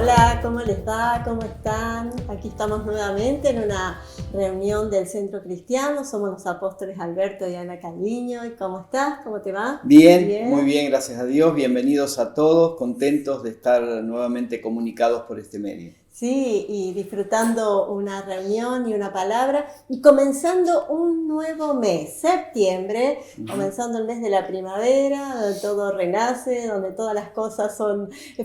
Hola, ¿cómo les va? ¿Cómo están? Aquí estamos nuevamente en una reunión del Centro Cristiano. Somos los apóstoles Alberto y Ana Calviño. ¿Y cómo estás? ¿Cómo te va? Bien, muy bien, gracias a Dios. Bienvenidos a todos, contentos de estar nuevamente comunicados por este medio. Sí, y disfrutando una reunión y una palabra y comenzando un nuevo mes, septiembre, comenzando el mes de la primavera, donde todo renace, donde todas las cosas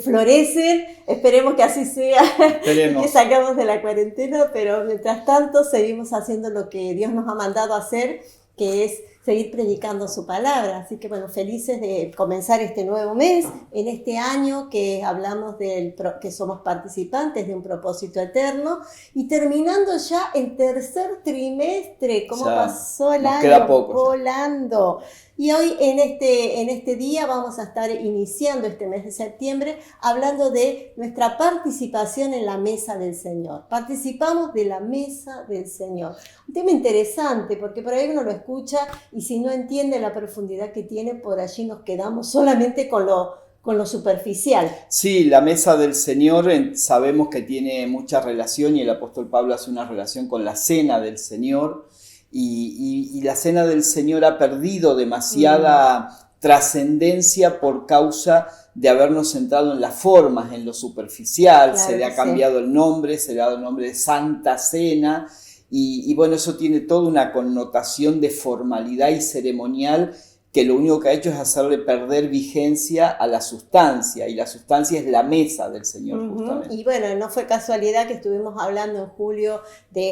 florecen. Esperemos que así sea, que salgamos de la cuarentena, pero mientras tanto seguimos haciendo lo que Dios nos ha mandado a hacer, que es seguir predicando su palabra. Así que bueno, felices de comenzar este nuevo mes, en este año que hablamos que somos participantes de un propósito eterno, y terminando ya el tercer trimestre. ¿Cómo pasó el año? Queda poco, volando. Y hoy en este día vamos a estar iniciando este mes de septiembre hablando de nuestra participación en la mesa del Señor. Participamos de la mesa del Señor. Un tema interesante porque por ahí uno lo escucha y si no entiende la profundidad que tiene, por allí nos quedamos solamente con lo superficial. Sí, la mesa del Señor sabemos que tiene mucha relación y el apóstol Pablo hace una relación con la cena del Señor. Y la cena del Señor ha perdido demasiada trascendencia por causa de habernos centrado en las formas, en lo superficial. Claro, se le ha cambiado el nombre, se le ha dado el nombre de Santa Cena, y bueno, eso tiene toda una connotación de formalidad y ceremonial que lo único que ha hecho es hacerle perder vigencia a la sustancia, y la sustancia es la mesa del Señor, justamente. Y bueno, no fue casualidad que estuvimos hablando en julio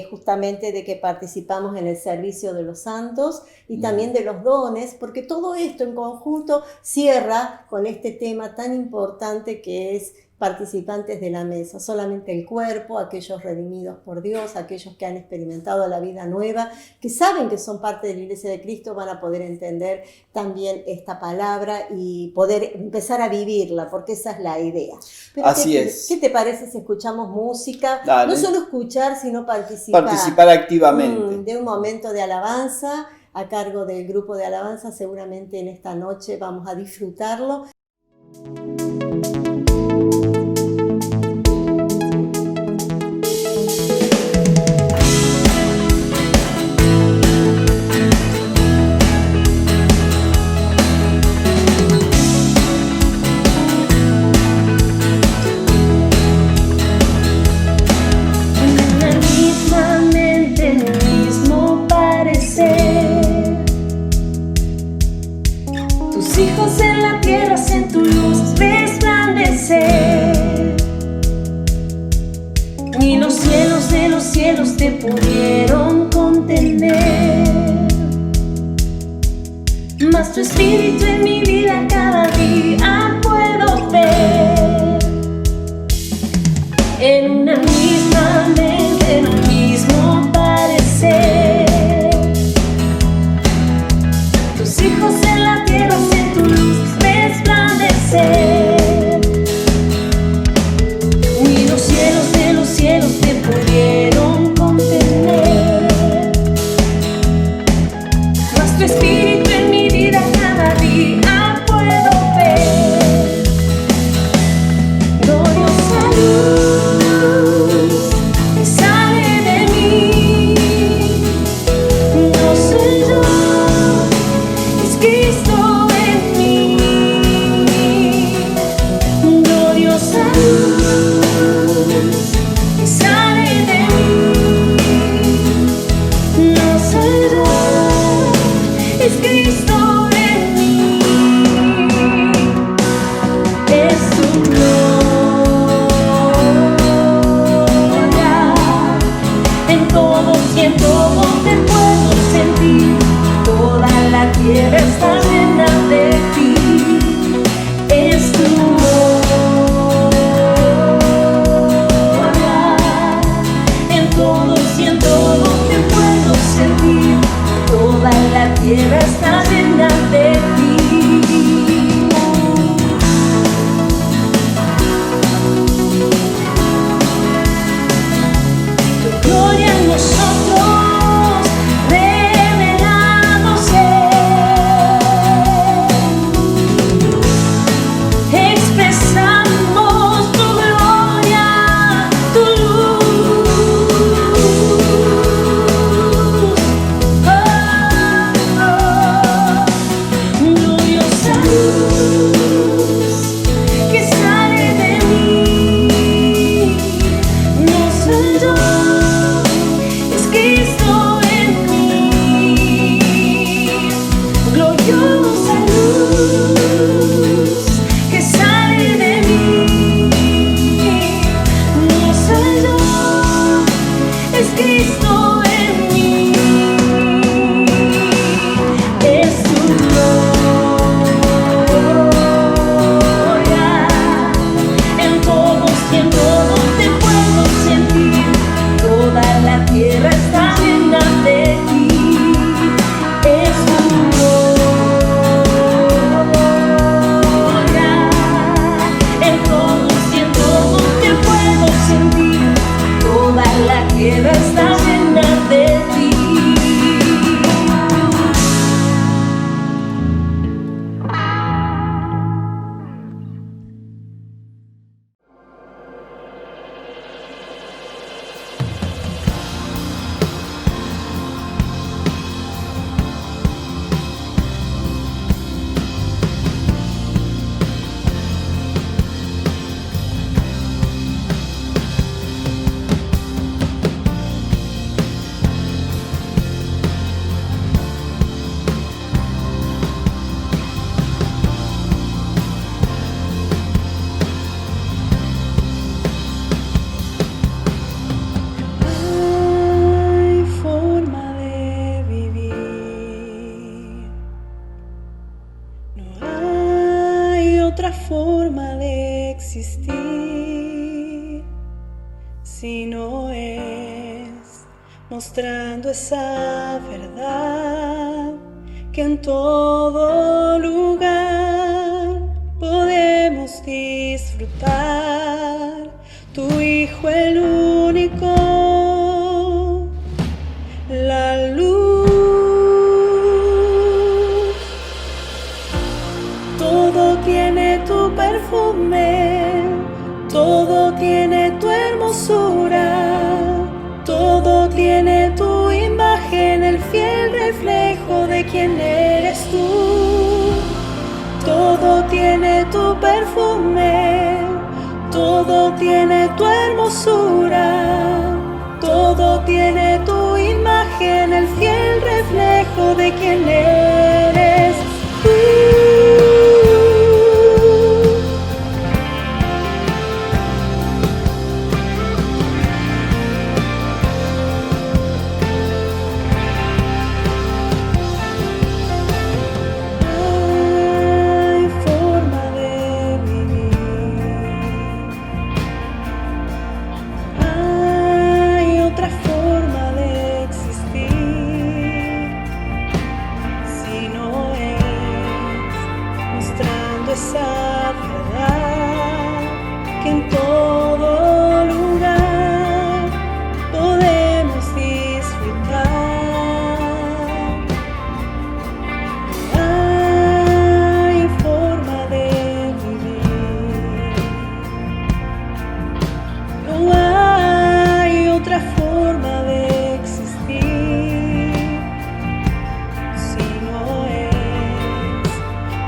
justamente de que participamos en el servicio de los santos y también de los dones, porque todo esto en conjunto cierra con este tema tan importante que es participantes de la mesa, solamente el cuerpo, aquellos redimidos por Dios, aquellos que han experimentado la vida nueva, que saben que son parte de la Iglesia de Cristo, van a poder entender también esta palabra y poder empezar a vivirla, porque esa es la idea. Pero Así es. ¿Qué te parece si escuchamos música? Dale. No solo escuchar, sino participar. Participar activamente. De un momento de alabanza, a cargo del grupo de alabanza, seguramente en esta noche vamos a disfrutarlo. Hijos en la tierra hacen tu luz resplandecer. Ni los cielos de los cielos te pudieron contener. Mas tu espíritu en mi vida cada día puedo ver. En una misma mente, en un mismo parecer. Tus hijos en la tierra hacen tu luz resplandecer. Ni los cielos de los cielos te pudieron contener. Mas tu espíritu en mi vida cada día y en todo te puedo sentir. Toda la tierra está llena de ti. Es tu gloria. En todos y en todo te puedo sentir. Toda la tierra está llena de ti. Forma de existir si no es mostrando esa verdad que en todo lugar podemos disfrutar. Tu Hijo el único, la luz. Todo tiene tu perfume, todo tiene tu hermosura, todo tiene tu imagen, el fiel reflejo de quien eres tú. Todo tiene tu perfume, todo tiene tu hermosura, todo tiene tu imagen, el fiel reflejo de quien eres tú. Esa verdad que en todo lugar podemos disfrutar. Hay forma de vivir, no hay otra forma de existir si no es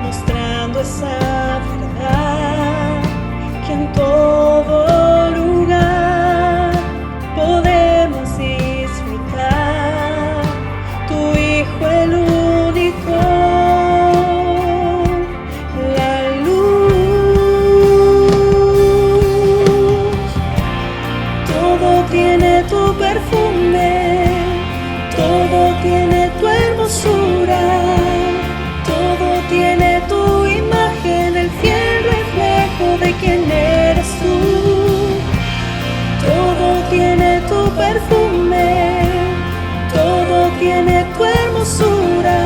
mostrando esa verdad que en todo lugar podemos disfrutar. Tu Hijo el único, la luz. Todo tiene tu perfume, todo tiene tu hermosura, todo tiene tu imagen, el fiel reflejo de quien eres tú. Todo tiene tu perfume, todo tiene tu hermosura,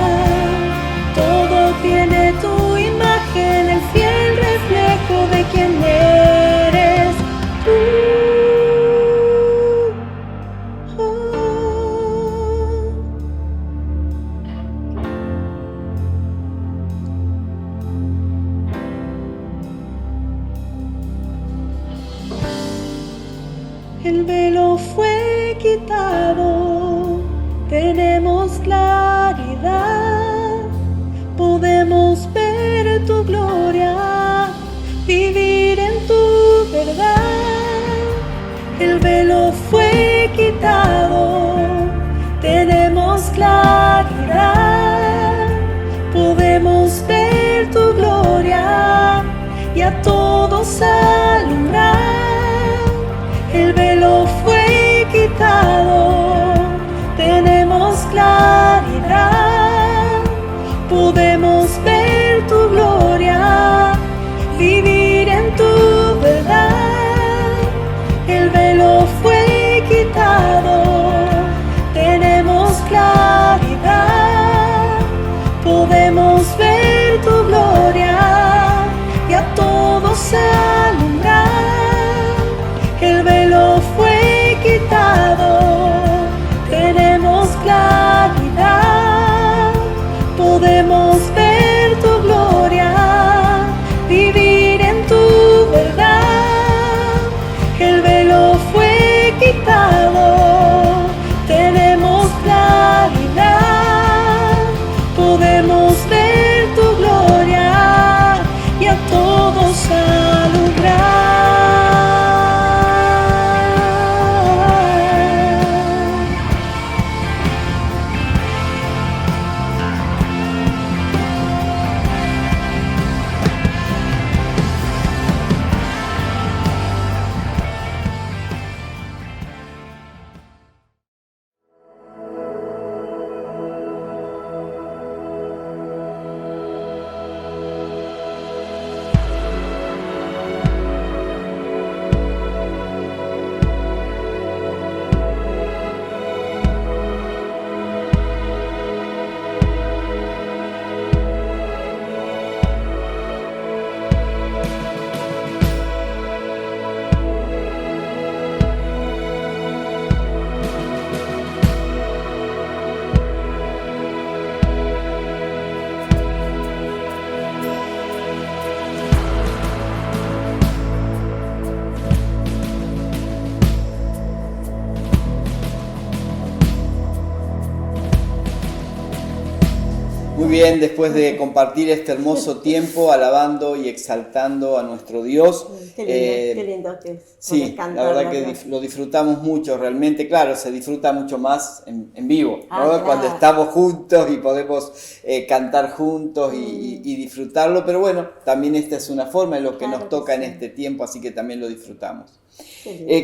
todo tiene tu imagen, el fiel reflejo de quien eres tú. El velo fue quitado, tenemos claridad, podemos ver tu gloria, vivir en tu verdad. El velo fue quitado, tenemos claridad, podemos ver tu gloria y a todos alumbrar. El velo fue quitado, tenemos claridad, podemos ver tu gloria, vivir en tu verdad. bien, después de compartir este hermoso tiempo alabando y exaltando a nuestro Dios. Qué lindo que es. Sí, la verdad que lo disfrutamos mucho realmente. Claro, se disfruta mucho más en vivo, ¿no? Claro. Cuando estamos juntos y podemos cantar juntos y disfrutarlo. Pero bueno, también esta es una forma en lo que nos toca en este tiempo, así que también lo disfrutamos.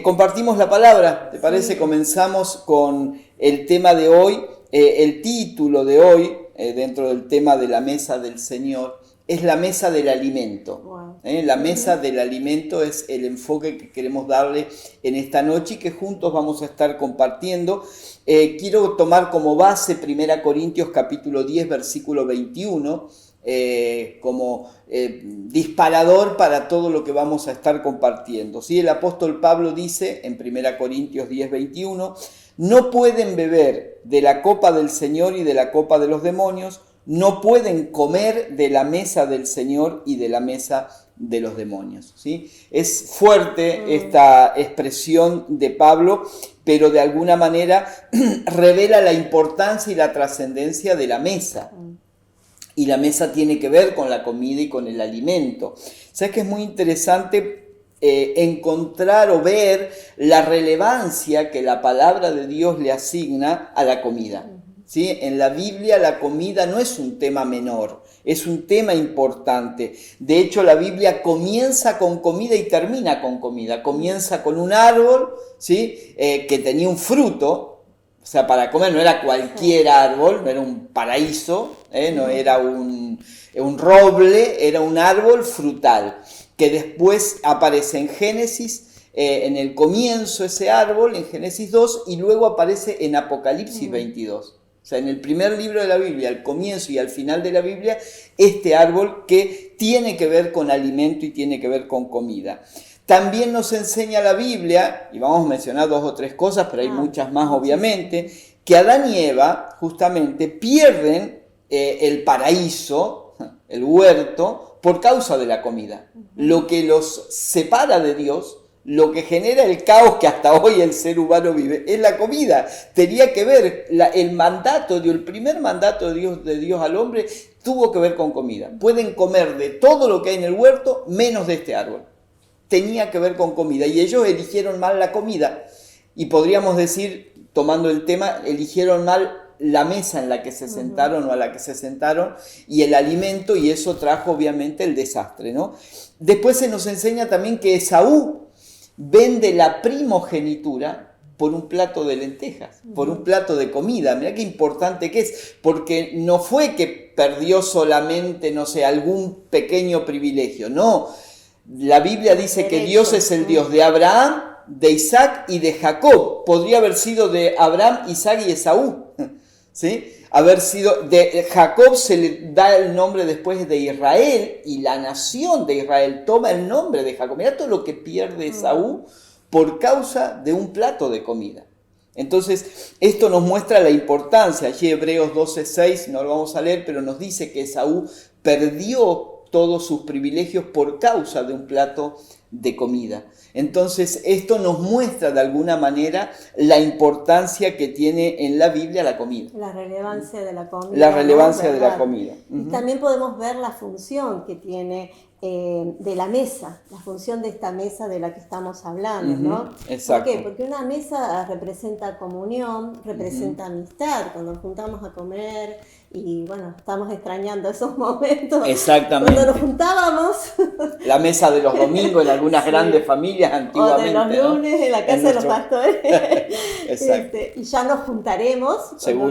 Compartimos la palabra, ¿te parece? Comenzamos con el tema de hoy. El título de hoy, dentro del tema de la mesa del Señor, es la mesa del alimento. Wow. La mesa del alimento es el enfoque que queremos darle en esta noche y que juntos vamos a estar compartiendo. Quiero tomar como base 1 Corintios capítulo 10, versículo 21, como disparador para todo lo que vamos a estar compartiendo. ¿Sí? El apóstol Pablo dice en 1 Corintios 10, 21, no pueden beber de la copa del Señor y de la copa de los demonios, no pueden comer de la mesa del Señor y de la mesa de los demonios. ¿Sí? Es fuerte esta expresión de Pablo, pero de alguna manera revela la importancia y la trascendencia de la mesa. Y la mesa tiene que ver con la comida y con el alimento. ¿Sabes que es muy interesante encontrar o ver la relevancia que la palabra de Dios le asigna a la comida? ¿Sí? En la Biblia la comida no es un tema menor, es un tema importante. De hecho, la Biblia comienza con comida y termina con comida. Comienza con un árbol, ¿sí? Que tenía un fruto. O sea, para comer no era cualquier árbol, no era un paraíso, no era un roble, era un árbol frutal, que después aparece en Génesis, en el comienzo ese árbol, en Génesis 2, y luego aparece en Apocalipsis 22. O sea, en el primer libro de la Biblia, al comienzo y al final de la Biblia, este árbol que tiene que ver con alimento y tiene que ver con comida. También nos enseña la Biblia, y vamos a mencionar 2 o 3 cosas, pero hay muchas más obviamente, que Adán y Eva justamente pierden el paraíso, el huerto, por causa de la comida. Lo que los separa de Dios, lo que genera el caos que hasta hoy el ser humano vive, es la comida. Tenía que ver, el mandato, el primer mandato de Dios al hombre tuvo que ver con comida. Pueden comer de todo lo que hay en el huerto, menos de este árbol. Tenía que ver con comida y ellos eligieron mal la comida y podríamos decir, tomando el tema, eligieron mal la mesa en la que se sentaron o a la que se sentaron y el alimento, y eso trajo obviamente el desastre, ¿no? Después se nos enseña también que Esaú vende la primogenitura por un plato de lentejas, por un plato de comida. Mirá qué importante que es, porque no fue que perdió solamente, no sé, algún pequeño privilegio, no. La Biblia dice que Dios es el Dios de Abraham, de Isaac y de Jacob. Podría haber sido de Abraham, Isaac y Esaú. ¿Sí? Haber sido de Jacob, se le da el nombre después de Israel, y la nación de Israel toma el nombre de Jacob. Mirá todo lo que pierde Esaú por causa de un plato de comida. Entonces, esto nos muestra la importancia. Allí Hebreos 12:6, no lo vamos a leer, pero nos dice que Esaú perdió todos sus privilegios por causa de un plato de comida. Entonces, esto nos muestra de alguna manera la importancia que tiene en la Biblia la comida. La relevancia de la comida. La relevancia, ¿no? de la comida. Y también podemos ver la función que tiene de la mesa, la función de esta mesa de la que estamos hablando, ¿no? Exacto. ¿Por qué? Porque una mesa representa comunión, representa amistad, cuando nos juntamos a comer y bueno, estamos extrañando esos momentos. Exactamente. Cuando nos juntábamos. La mesa de los domingos en algunas grandes familias antiguamente. O de los lunes, ¿no? En la casa de los pastores. Exacto. Y ya nos juntaremos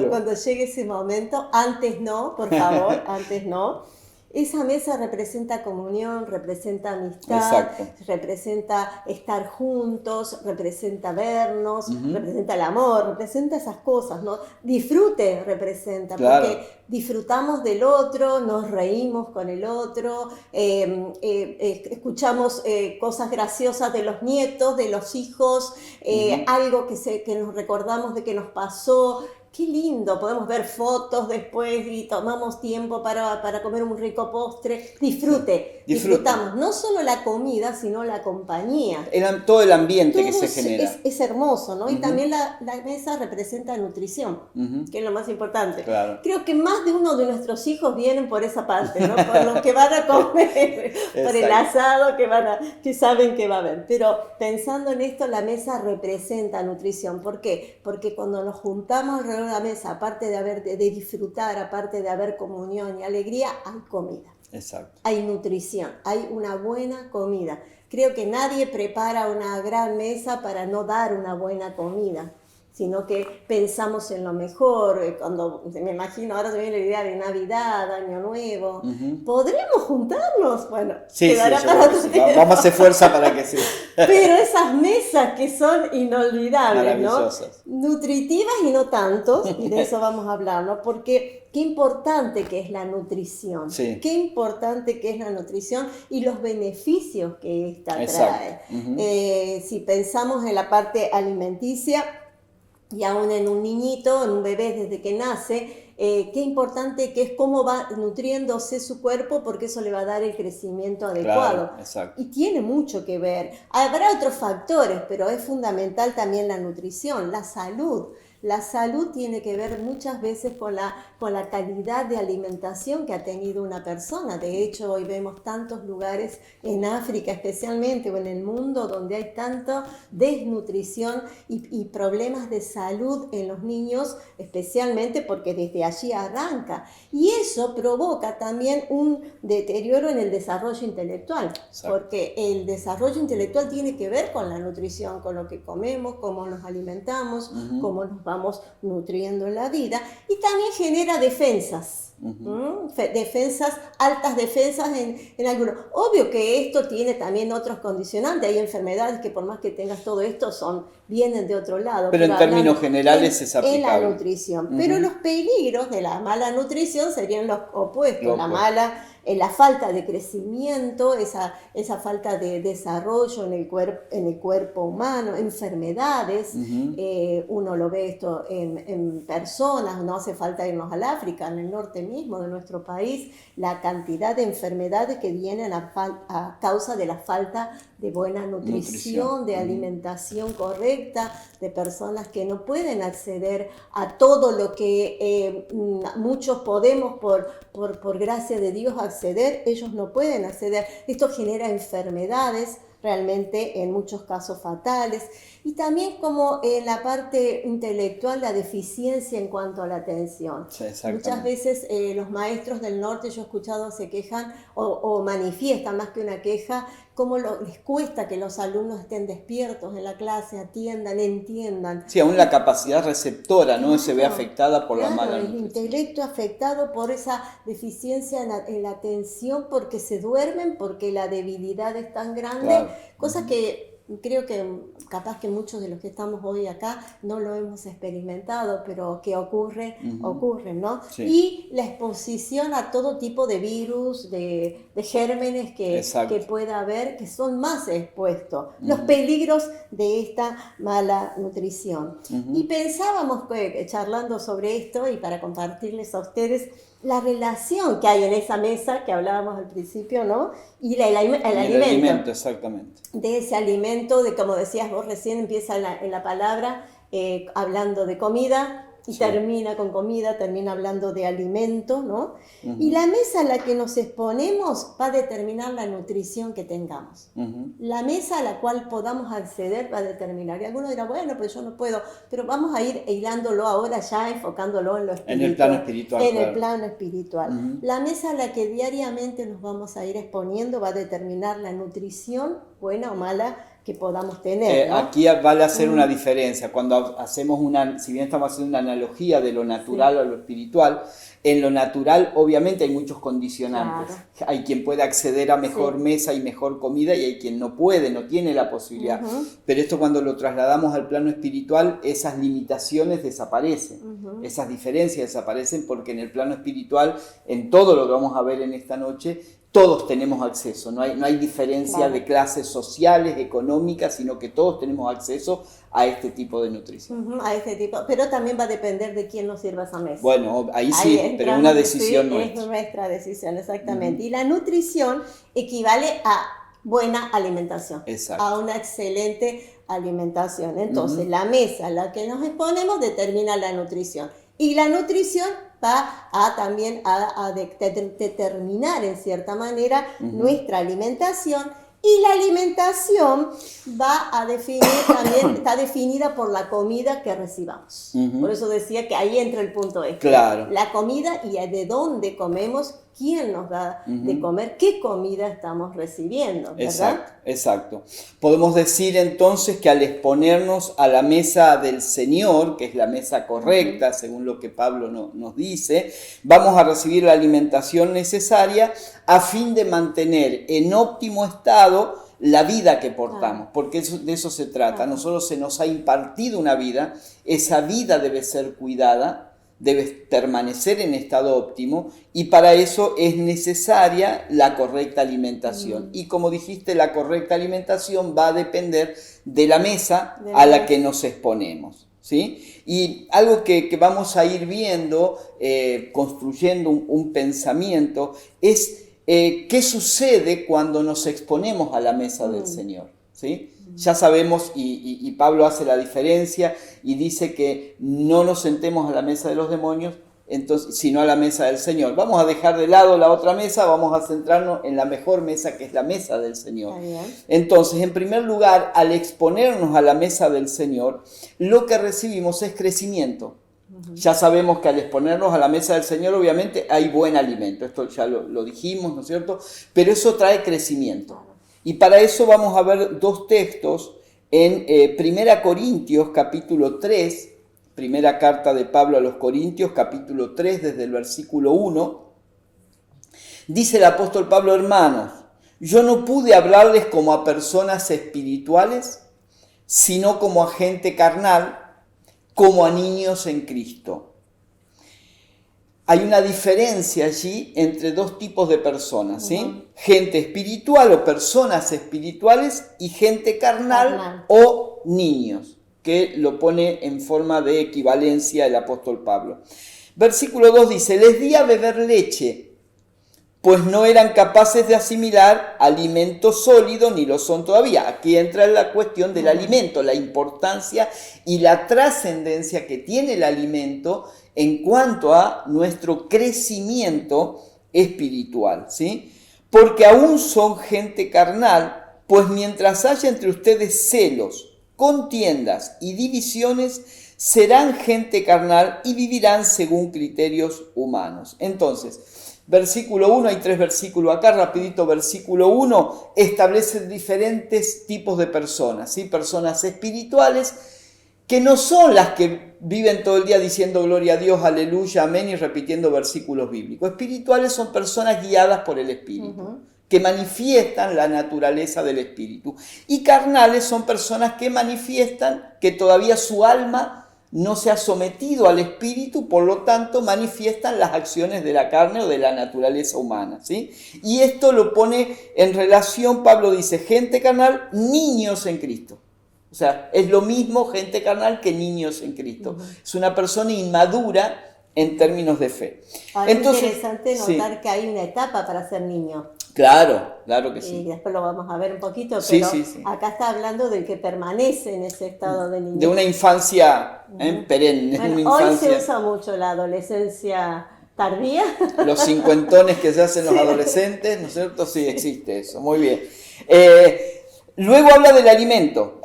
cuando llegue ese momento. Antes no, por favor, antes no. Esa mesa representa comunión, representa amistad, representa estar juntos, representa vernos, representa el amor, representa esas cosas, ¿no? Disfrute representa, porque disfrutamos del otro, nos reímos con el otro, escuchamos cosas graciosas de los nietos, de los hijos, algo que nos recordamos de que nos pasó. qué lindo, podemos ver fotos después y tomamos tiempo para comer un rico postre. Disfrutamos no solo la comida, sino la compañía. Todo el ambiente que se genera. Es hermoso, ¿no? Y también la mesa representa nutrición, que es lo más importante. Claro. Creo que más de uno de nuestros hijos vienen por esa parte, ¿no? Por los que van a comer, por el asado que saben que va a haber. Pero pensando en esto, la mesa representa nutrición. ¿Por qué? Porque cuando nos juntamos alrededor de la mesa, aparte de disfrutar, aparte de haber comunión y alegría, hay comida. Exacto. Hay nutrición, hay una buena comida. Creo que nadie prepara una gran mesa para no dar una buena comida, sino que pensamos en lo mejor. Cuando me imagino, ahora se viene la idea de Navidad, Año Nuevo, ¿podremos juntarnos? Bueno, quedará para otro día. Vamos a hacer fuerza para que sí. Pero esas mesas que son inolvidables, ¿no? Nutritivas y no tanto, y de eso vamos a hablar, ¿no? Porque qué importante que es la nutrición, qué importante que es la nutrición y los beneficios que esta trae. Si pensamos en la parte alimenticia, y aún en un niñito, en un bebé desde que nace, qué importante que es cómo va nutriéndose su cuerpo, porque eso le va a dar el crecimiento adecuado. Claro, y tiene mucho que ver. Habrá otros factores, pero es fundamental también la nutrición, la salud. La salud tiene que ver muchas veces con la calidad de alimentación que ha tenido una persona. De hecho, hoy vemos tantos lugares en África especialmente o en el mundo donde hay tanta desnutrición y problemas de salud en los niños, especialmente porque desde allí arranca. Y eso provoca también un deterioro en el desarrollo intelectual, porque el desarrollo intelectual tiene que ver con la nutrición, con lo que comemos, cómo nos alimentamos, cómo nos vamos nutriendo en la vida, y también genera defensas, altas defensas en algunos. Obvio que esto tiene también otros condicionantes, hay enfermedades que por más que tengas todo esto vienen de otro lado. Pero en términos generales es aplicable. En la nutrición. Pero los peligros de la mala nutrición serían los opuestos, la falta de crecimiento, esa falta de desarrollo en el cuerpo humano, enfermedades. Uno lo ve esto en personas, no hace falta irnos al África, en el norte mismo de nuestro país, la cantidad de enfermedades que vienen a causa de la falta de buena nutrición. De alimentación correcta, de personas que no pueden acceder a todo lo que muchos podemos por gracia de Dios acceder, ellos no pueden acceder. Esto genera enfermedades realmente en muchos casos fatales, y también como en la parte intelectual la deficiencia en cuanto a la atención. Muchas veces los maestros del norte, yo he escuchado, se quejan o manifiestan más que una queja, cómo les cuesta que los alumnos estén despiertos en la clase, atiendan, entiendan. Sí, aún la capacidad receptora, ¿no? Se ve afectada por la mala nutrición. El intelecto afectado por esa deficiencia en la atención, porque se duermen, porque la debilidad es tan grande, cosas que creo que capaz que muchos de los que estamos hoy acá no lo hemos experimentado, pero que ocurren, ¿no? Y la exposición a todo tipo de virus, de gérmenes que pueda haber, que son más expuestos. Los peligros de esta mala nutrición. Y pensábamos, charlando sobre esto, y para compartirles a ustedes, la relación que hay en esa mesa que hablábamos al principio, ¿no? Y el alimento. Exactamente. De ese alimento, como decías vos recién, empieza en la palabra hablando de comida y termina con comida, termina hablando de alimento, ¿no? Y la mesa a la que nos exponemos va a determinar la nutrición que tengamos. La mesa a la cual podamos acceder va a determinar. Y algunos dirán, bueno, pues yo no puedo, pero vamos a ir hilándolo ahora ya, enfocándolo en lo espiritual. En el plano espiritual. El plano espiritual. La mesa a la que diariamente nos vamos a ir exponiendo va a determinar la nutrición, buena o mala, que podamos tener, ¿no? Aquí vale hacer una diferencia. Cuando hacemos si bien estamos haciendo una analogía de lo natural a lo espiritual, en lo natural obviamente hay muchos condicionantes. Hay quien puede acceder a mejor mesa y mejor comida, y hay quien no puede, no tiene la posibilidad. Pero esto, cuando lo trasladamos al plano espiritual, esas limitaciones desaparecen, esas diferencias desaparecen, porque en el plano espiritual, en todo lo que vamos a ver en esta noche, todos tenemos acceso, no hay diferencia Claro. de clases sociales, económicas, sino que todos tenemos acceso a este tipo de nutrición. A este tipo, pero también va a depender de quién nos sirva esa mesa. Bueno, ahí sí, pero es entramos, una decisión sí, nuestra. Es nuestra decisión, exactamente. Y la nutrición equivale a buena alimentación, Exacto. a una excelente alimentación. Entonces, la mesa a la que nos exponemos determina la nutrición. Y la nutrición va a también a determinar en cierta manera nuestra alimentación. Y la alimentación va a definir también, está definida por la comida que recibamos. Por eso decía que ahí entra el punto este. Claro. La comida y de dónde comemos, quién nos da de comer, qué comida estamos recibiendo, ¿verdad? Exacto. Podemos decir entonces que al exponernos a la mesa del Señor, que es la mesa correcta, según lo que Pablo nos dice, vamos a recibir la alimentación necesaria a fin de mantener en óptimo estado la vida que portamos, porque de eso se trata. A nosotros se nos ha impartido una vida, esa vida debe ser cuidada, debe permanecer en estado óptimo, y para eso es necesaria la correcta alimentación. Y como dijiste, la correcta alimentación va a depender de la mesa a la que nos exponemos, ¿sí? Y algo que vamos a ir viendo, construyendo un pensamiento, es qué sucede cuando nos exponemos a la mesa del Señor, ¿sí? Ya sabemos, y Pablo hace la diferencia y dice que no nos sentemos a la mesa de los demonios, entonces, sino a la mesa del Señor. Vamos a dejar de lado la otra mesa, vamos a centrarnos en la mejor mesa, que es la mesa del Señor. Entonces, en primer lugar, al exponernos a la mesa del Señor, lo que recibimos es crecimiento. Ya sabemos que al exponernos a la mesa del Señor, obviamente hay buen alimento, esto ya lo dijimos, ¿no es cierto? Pero eso trae crecimiento. Y para eso vamos a ver dos textos en 1 Corintios capítulo 3, primera carta de Pablo a los Corintios capítulo 3 desde el versículo 1. Dice el apóstol Pablo: hermanos, yo no pude hablarles como a personas espirituales, sino como a gente carnal, como a niños en Cristo. Hay una diferencia allí entre dos tipos de personas, ¿sí? Gente espiritual o personas espirituales y gente carnal o niños, que lo pone en forma de equivalencia el apóstol Pablo. Versículo 2 dice: les di a beber leche, pues no eran capaces de asimilar alimento sólido, ni lo son todavía. Aquí entra la cuestión del alimento, la importancia y la trascendencia que tiene el alimento en cuanto a nuestro crecimiento espiritual, ¿sí? Porque aún son gente carnal, pues mientras haya entre ustedes celos, contiendas y divisiones, serán gente carnal y vivirán según criterios humanos. Entonces, versículo 1, hay 3 versículos acá, rapidito. Versículo 1 establece diferentes tipos de personas, ¿sí? Personas espirituales que no son las que viven todo el día diciendo gloria a Dios, aleluya, amén, y repitiendo versículos bíblicos. Espirituales son personas guiadas por el Espíritu, que manifiestan la naturaleza del Espíritu. Y carnales son personas que manifiestan que todavía su alma no se ha sometido al Espíritu, por lo tanto manifiestan las acciones de la carne o de la naturaleza humana, ¿sí? Y esto lo pone en relación, Pablo dice, gente carnal, niños en Cristo. O sea, es lo mismo gente carnal que niños en Cristo. Es una persona inmadura en términos de fe. Ahora, entonces, es interesante notar que hay una etapa para ser niño. Claro, claro que sí. Y después lo vamos a ver un poquito, pero acá está hablando del que permanece en ese estado de niñez. De una infancia perenne. Bueno, una infancia. Hoy se usa mucho la adolescencia tardía. Los cincuentones que se hacen los adolescentes, ¿no es cierto? Sí, existe eso. Muy bien. Luego habla del alimento,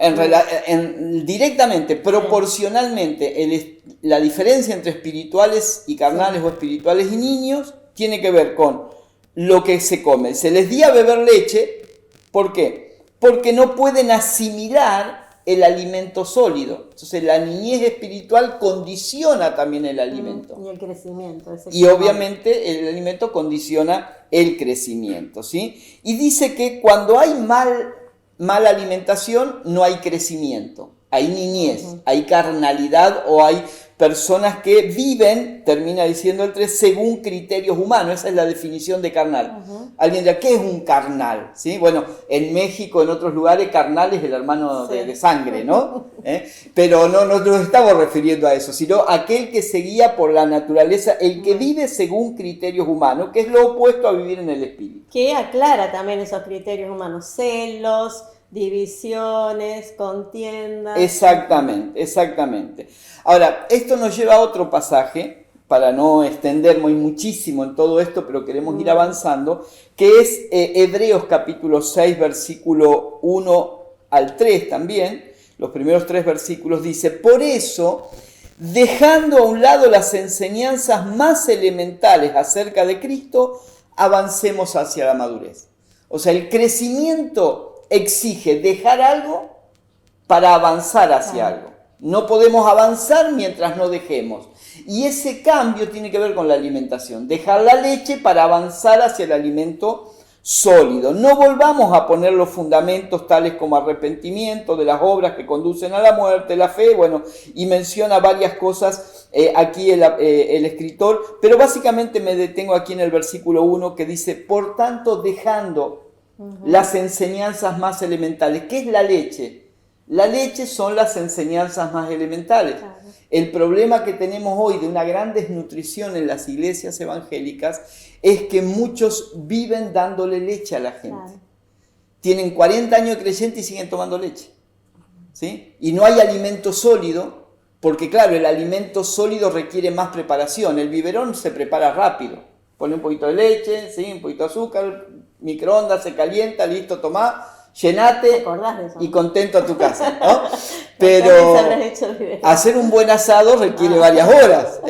directamente, proporcionalmente. La diferencia entre espirituales y carnales o espirituales y niños tiene que ver con lo que se come. Se les di a beber leche, ¿por qué? Porque no pueden asimilar el alimento sólido. Entonces la niñez espiritual condiciona también el alimento. Y el crecimiento. Y obviamente el alimento condiciona el crecimiento, ¿sí? Y dice que cuando hay mala alimentación no hay crecimiento, hay niñez, hay carnalidad o hay personas que viven, termina diciendo el 3, según criterios humanos. Esa es la definición de carnal. Alguien dirá, ¿qué es un carnal? ¿Sí? Bueno, en México, en otros lugares, carnal es el hermano de sangre, ¿no? Pero no nos estamos refiriendo a eso, sino aquel que se guía por la naturaleza, el que vive según criterios humanos, que es lo opuesto a vivir en el espíritu. Que aclara también esos criterios humanos, celos, divisiones, contiendas. Exactamente. Ahora, esto nos lleva a otro pasaje, para no extenderme muchísimo en todo esto, pero queremos ir avanzando, que es Hebreos capítulo 6, versículo 1 al 3 también. Los primeros 3 versículos dice: por eso, dejando a un lado las enseñanzas más elementales acerca de Cristo, avancemos hacia la madurez. O sea, el crecimiento exige dejar algo para avanzar hacia algo. No podemos avanzar mientras no dejemos. Y ese cambio tiene que ver con la alimentación. Dejar la leche para avanzar hacia el alimento sólido. No volvamos a poner los fundamentos tales como arrepentimiento de las obras que conducen a la muerte, la fe, bueno, y menciona varias cosas aquí el escritor, pero básicamente me detengo aquí en el versículo 1 que dice: por tanto, dejando las enseñanzas más elementales. ¿Qué es la leche? La leche son las enseñanzas más elementales. Claro. El problema que tenemos hoy de una gran desnutrición en las iglesias evangélicas es que muchos viven dándole leche a la gente. Claro. Tienen 40 años de creyente y siguen tomando leche, ¿sí? Y no hay alimento sólido, porque claro, el alimento sólido requiere más preparación. El biberón se prepara rápido. Pone un poquito de leche, ¿sí? Un poquito de azúcar, microondas, se calienta, listo, tomá. Llenate y contento a tu casa, ¿no? Pero hacer un buen asado requiere varias horas,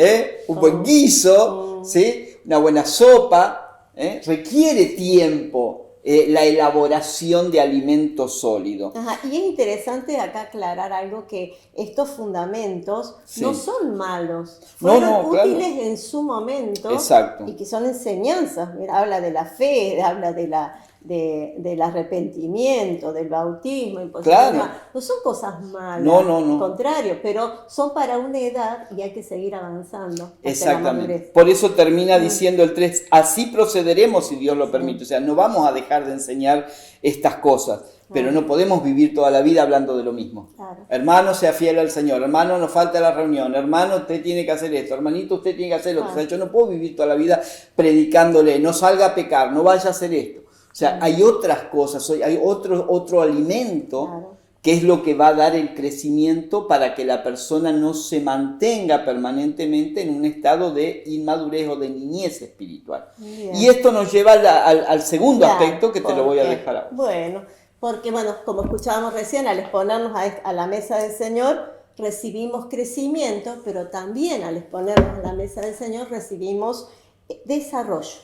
un buen guiso, ¿sí? Una buena sopa, requiere tiempo, la elaboración de alimento sólido. Ajá. Y es interesante acá aclarar algo, que estos fundamentos no son malos, fueron útiles en su momento. Exacto. Y que son enseñanzas. Mira, habla de la fe, habla del arrepentimiento, del bautismo, claro. No son cosas malas, no. Al contrario, pero son para una edad y hay que seguir avanzando. Exactamente. Por eso termina diciendo el 3, así procederemos si Dios lo permite. O sea, no vamos a dejar de enseñar estas cosas, pero no podemos vivir toda la vida hablando de lo mismo. Claro. Hermano, sea fiel al Señor. Hermano, nos falta la reunión. Hermano, usted tiene que hacer esto. Hermanito, usted tiene que hacer lo que. O sea, yo no puedo vivir toda la vida predicándole, no salga a pecar, no vaya a hacer esto. O sea, hay otras cosas, hay otro alimento, que es lo que va a dar el crecimiento para que la persona no se mantenga permanentemente en un estado de inmadurez o de niñez espiritual. Bien. Y esto nos lleva al segundo aspecto que te lo voy a dejar ahora. Bueno, porque como escuchábamos recién, al exponernos a la mesa del Señor, recibimos crecimiento, pero también al exponernos a la mesa del Señor recibimos desarrollo,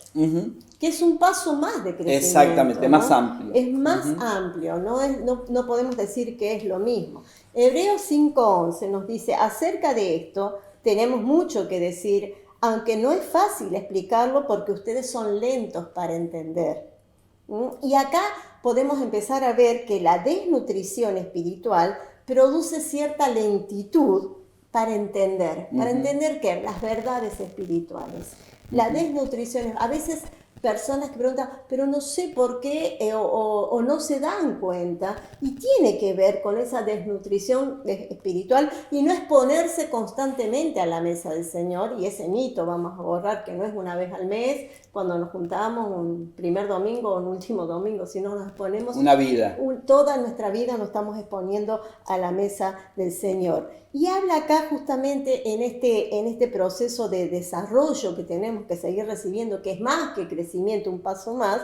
que es un paso más de crecimiento. Exactamente, ¿no? Más amplio. Es más amplio, no podemos decir que es lo mismo. Hebreos 5:11 nos dice: acerca de esto tenemos mucho que decir, aunque no es fácil explicarlo porque ustedes son lentos para entender. Y acá podemos empezar a ver que la desnutrición espiritual produce cierta lentitud para entender que las verdades espirituales. La desnutrición, a veces personas que preguntan, pero no sé por qué o no se dan cuenta, y tiene que ver con esa desnutrición espiritual y no exponerse constantemente a la mesa del Señor. Y ese mito vamos a borrar, que no es una vez al mes cuando nos juntamos un primer domingo o un último domingo, sino nos exponemos una vida. Toda nuestra vida nos estamos exponiendo a la mesa del Señor. Y habla acá justamente en este proceso de desarrollo que tenemos que seguir recibiendo, que es más que crecimiento, un paso más,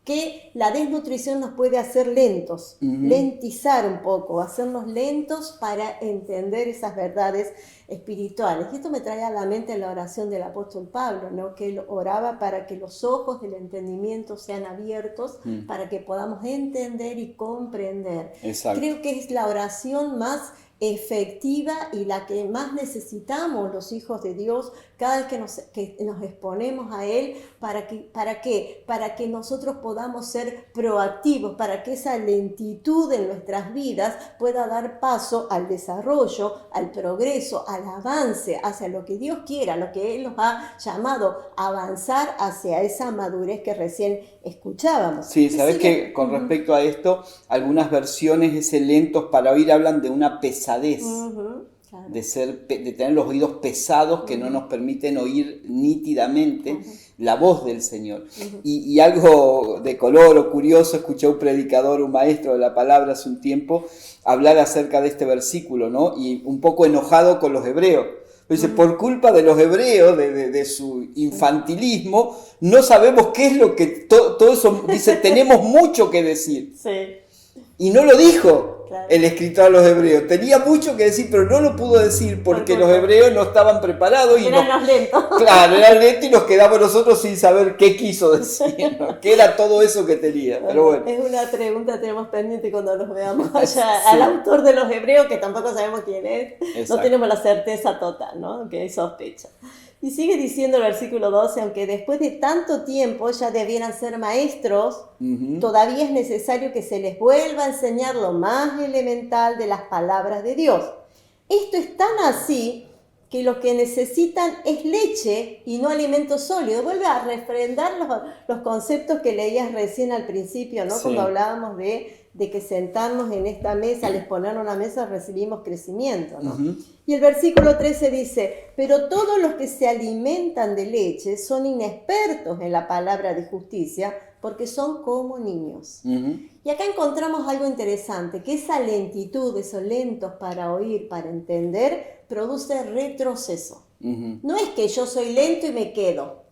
que la desnutrición nos puede hacer lentos, lentizar un poco, hacernos lentos para entender esas verdades espirituales. Y esto me trae a la mente la oración del apóstol Pablo, ¿no? Que él oraba para que los ojos del entendimiento sean abiertos, para que podamos entender y comprender. Exacto. Creo que es la oración más efectiva y la que más necesitamos los hijos de Dios cada vez que nos exponemos a Él. ¿Para qué? Para que nosotros podamos ser proactivos, para que esa lentitud en nuestras vidas pueda dar paso al desarrollo, al progreso, al avance, hacia lo que Dios quiera, lo que Él nos ha llamado a avanzar hacia esa madurez que recién escuchábamos. Sí, sabes que con respecto a esto, algunas versiones ese lentos para oír hablan de una pesadez, Claro. de tener los oídos pesados que no nos permiten oír nítidamente la voz del Señor. Y algo de color o curioso, escuché a un predicador, un maestro de la palabra hace un tiempo, hablar acerca de este versículo, ¿no? Y un poco enojado con los hebreos. Dice, por culpa de los hebreos, de su infantilismo, no sabemos qué es lo que todo eso, dice, tenemos mucho que decir. Sí. Y no lo dijo Claro. el escritor a los hebreos. Tenía mucho que decir, pero no lo pudo decir porque los hebreos no estaban preparados. Eran los lentos. Claro, eran lentos y nos quedamos nosotros sin saber qué quiso decir, ¿no? ¿Qué era todo eso que tenía? Pero bueno. Es una pregunta que tenemos pendiente cuando los veamos allá. Sí. Al autor de los hebreos, que tampoco sabemos quién es. Exacto. No tenemos la certeza total, ¿no? Que hay sospecha. Y sigue diciendo el versículo 12, aunque después de tanto tiempo ya debieran ser maestros, todavía es necesario que se les vuelva a enseñar lo más elemental de las palabras de Dios. Esto es tan así que lo que necesitan es leche y no alimento sólido. Vuelve a refrendar los conceptos que leías recién al principio, ¿no? Sí. Cuando hablábamos de que sentarnos en esta mesa, al exponer una mesa recibimos crecimiento, ¿no? Y el versículo 13 dice, pero todos los que se alimentan de leche son inexpertos en la palabra de justicia porque son como niños. Y acá encontramos algo interesante, que esa lentitud, esos lentos para oír, para entender, produce retroceso. No es que yo soy lento y me quedo.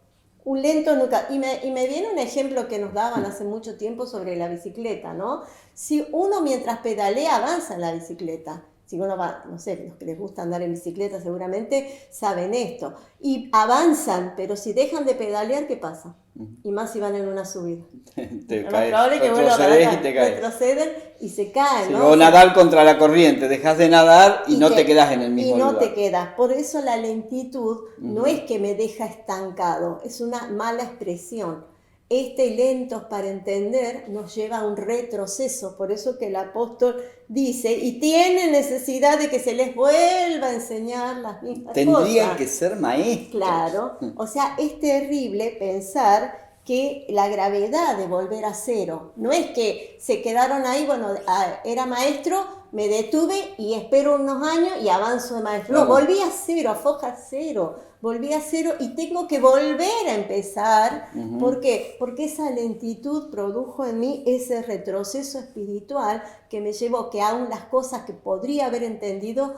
Un lento nunca. Y me viene un ejemplo que nos daban hace mucho tiempo sobre la bicicleta, ¿no? Si uno mientras pedalea avanza en la bicicleta, si uno va, no sé, los que les gusta andar en bicicleta seguramente saben esto, y avanzan, pero si dejan de pedalear, ¿qué pasa? Y más si van en una subida. Te Lo más caes, probable es que vuelvan a retrocedes parar, y te caes. retroceden y se caen, Sí, ¿no? o nadar contra la corriente, dejas de nadar y no te quedas en el mismo lugar. Y no lugar. te quedas. Por eso la lentitud no es que me deja estancado, es una mala expresión. Lentos para entender nos lleva a un retroceso. Por eso que el apóstol dice, y tiene necesidad de que se les vuelva a enseñar las mismas Tendrían cosas. que ser maestros. Claro, o sea, es terrible pensar que la gravedad de volver a cero, no es que se quedaron ahí, bueno, era maestro, me detuve y espero unos años y avanzo de maestro. No, volví a cero, a foja cero, volví a cero y tengo que volver a empezar. ¿Por qué? Porque esa lentitud produjo en mí ese retroceso espiritual que me llevó que aún las cosas que podría haber entendido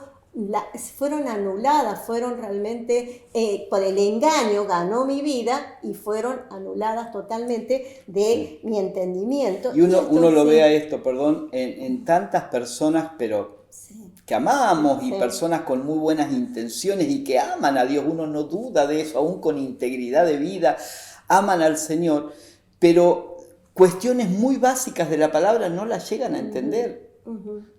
fueron anuladas, fueron realmente, por el engaño ganó mi vida y fueron anuladas totalmente de mi entendimiento. Y uno lo ve a esto, perdón, en tantas personas, pero que amamos y personas con muy buenas intenciones y que aman a Dios, uno no duda de eso, aún con integridad de vida, aman al Señor, pero cuestiones muy básicas de la palabra no las llegan a entender.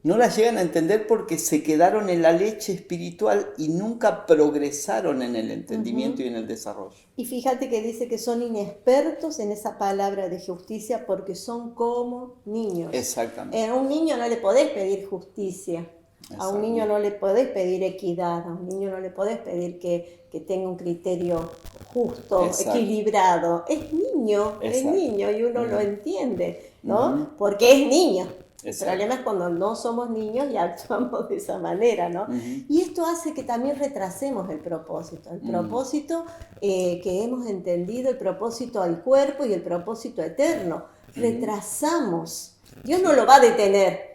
No las llegan a entender porque se quedaron en la leche espiritual y nunca progresaron en el entendimiento y en el desarrollo. Y fíjate que dice que son inexpertos en esa palabra de justicia porque son como niños. Exactamente. A un niño no le podés pedir justicia, a un niño no le podés pedir equidad, a un niño no le podés pedir que tenga un criterio justo, equilibrado. Es niño y uno lo entiende, ¿no? Porque es niño. El problema es cuando no somos niños y actuamos de esa manera, ¿no? Y esto hace que también retrasemos el propósito que hemos entendido, el propósito al cuerpo y el propósito eterno. Retrasamos. Dios no lo va a detener,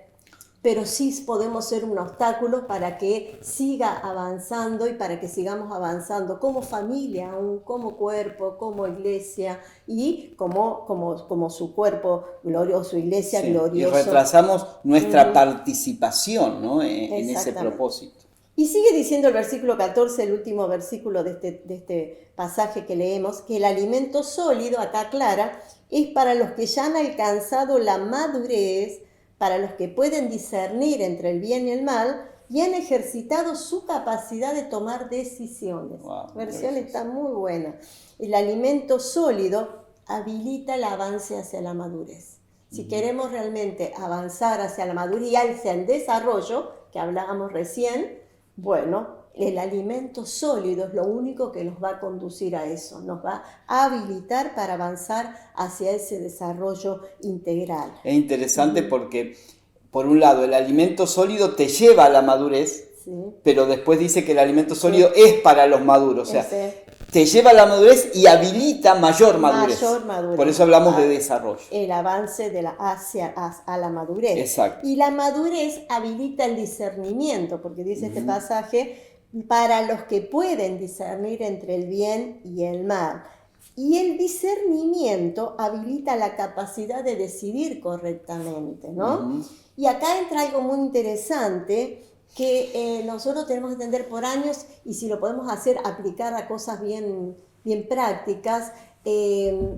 pero sí podemos ser un obstáculo para que siga avanzando y para que sigamos avanzando como familia, aún como cuerpo, como iglesia y como su cuerpo glorioso, su iglesia gloriosa. Y retrasamos nuestra participación, ¿no? en ese propósito. Y sigue diciendo el versículo 14, el último versículo de este pasaje que leemos, que el alimento sólido, acá aclara, es para los que ya han alcanzado la madurez, para los que pueden discernir entre el bien y el mal, y han ejercitado su capacidad de tomar decisiones. Wow, La versión gracias. está muy buena. El alimento sólido habilita el avance hacia la madurez. Si queremos realmente avanzar hacia la madurez y hacia el desarrollo, que hablábamos recién, bueno, el alimento sólido es lo único que nos va a conducir a eso, nos va a habilitar para avanzar hacia ese desarrollo integral. Es interesante porque, por un lado, el alimento sólido te lleva a la madurez, ¿Sí? pero después dice que el alimento sólido es para los maduros, o sea, Ese te lleva a la madurez y habilita mayor madurez. mayor madurez. Por eso hablamos de desarrollo. El avance de a la madurez. Exacto. Y la madurez habilita el discernimiento, porque dice este pasaje, para los que pueden discernir entre el bien y el mal. Y el discernimiento habilita la capacidad de decidir correctamente, ¿no? Y acá entra algo muy interesante que nosotros tenemos que entender por años, y si lo podemos hacer, aplicar a cosas bien prácticas.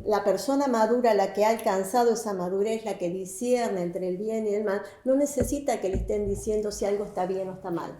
La persona madura, la que ha alcanzado esa madurez, la que discierne entre el bien y el mal, no necesita que le estén diciendo si algo está bien o está mal.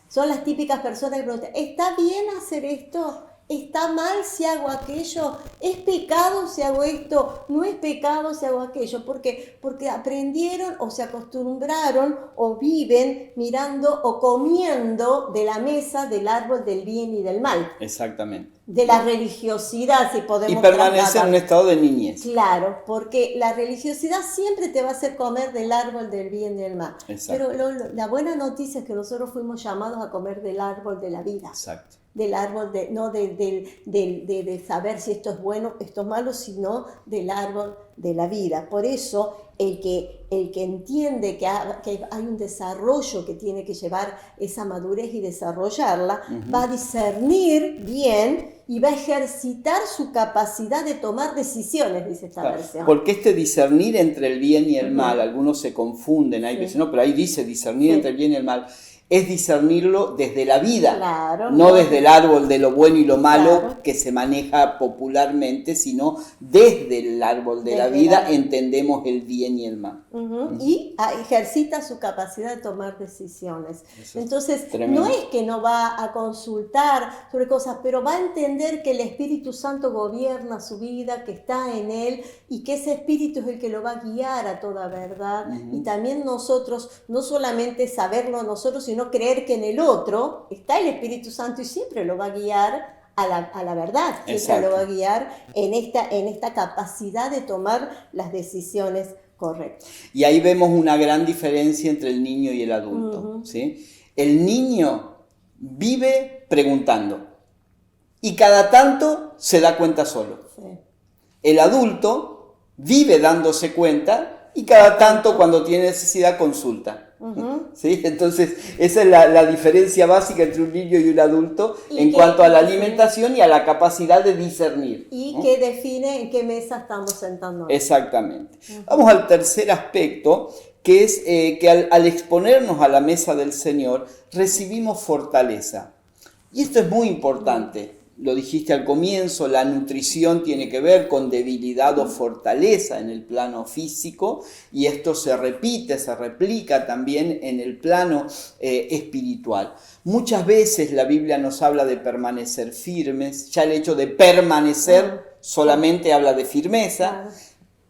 Son las típicas personas que preguntan, ¿está bien hacer esto? ¿Está mal si hago aquello? ¿Es pecado si hago esto? ¿No es pecado si hago aquello? ¿Por qué? Porque aprendieron o se acostumbraron o viven mirando o comiendo de la mesa del árbol del bien y del mal. Exactamente. De la religiosidad, si podemos Y permanece trasladarlo. en un estado de niñez. Claro, porque la religiosidad siempre te va a hacer comer del árbol del bien y del mal. Exacto. Pero la buena noticia es que nosotros fuimos llamados a comer del árbol de la vida. Exacto. Del árbol, de saber si esto es bueno, esto es malo, sino del árbol de la vida. Por eso, el que entiende que hay un desarrollo que tiene que llevar esa madurez y desarrollarla, va a discernir bien y va a ejercitar su capacidad de tomar decisiones, dice esta versión. Porque este discernir entre el bien y el mal, algunos se confunden, hay veces, no, pero ahí dice discernir entre el bien y el mal, es discernirlo desde la vida, Claro, no desde el árbol de lo bueno y lo malo Claro. que se maneja popularmente, sino desde el árbol de la Desde vida la- entendemos el bien y el mal. Y ejercita su capacidad de tomar decisiones. Eso es Entonces, tremendo. no es que no va a consultar sobre cosas, pero va a entender que el Espíritu Santo gobierna su vida, que está en él y que ese Espíritu es el que lo va a guiar a toda verdad. Y también nosotros, no solamente saberlo nosotros, sino creer que en el otro está el Espíritu Santo y siempre lo va a guiar a la verdad, siempre Exacto. lo va a guiar en esta capacidad de tomar las decisiones correctas. Y ahí vemos una gran diferencia entre el niño y el adulto. ¿Sí? El niño vive preguntando y cada tanto se da cuenta solo. Sí. El adulto vive dándose cuenta y cada tanto cuando tiene necesidad consulta. ¿Sí? Entonces esa es la diferencia básica entre un niño y un adulto Y en que- cuanto a la alimentación y a la capacidad de discernir. Y ¿no? que define en qué mesa estamos sentándonos. Exactamente. Vamos al tercer aspecto, que es que al exponernos a la mesa del Señor recibimos fortaleza. Y esto es muy importante. Lo dijiste al comienzo, la nutrición tiene que ver con debilidad o fortaleza en el plano físico, y esto se repite, se replica también en el plano espiritual. Muchas veces la Biblia nos habla de permanecer firmes, ya el hecho de permanecer solamente habla de firmeza. Claro.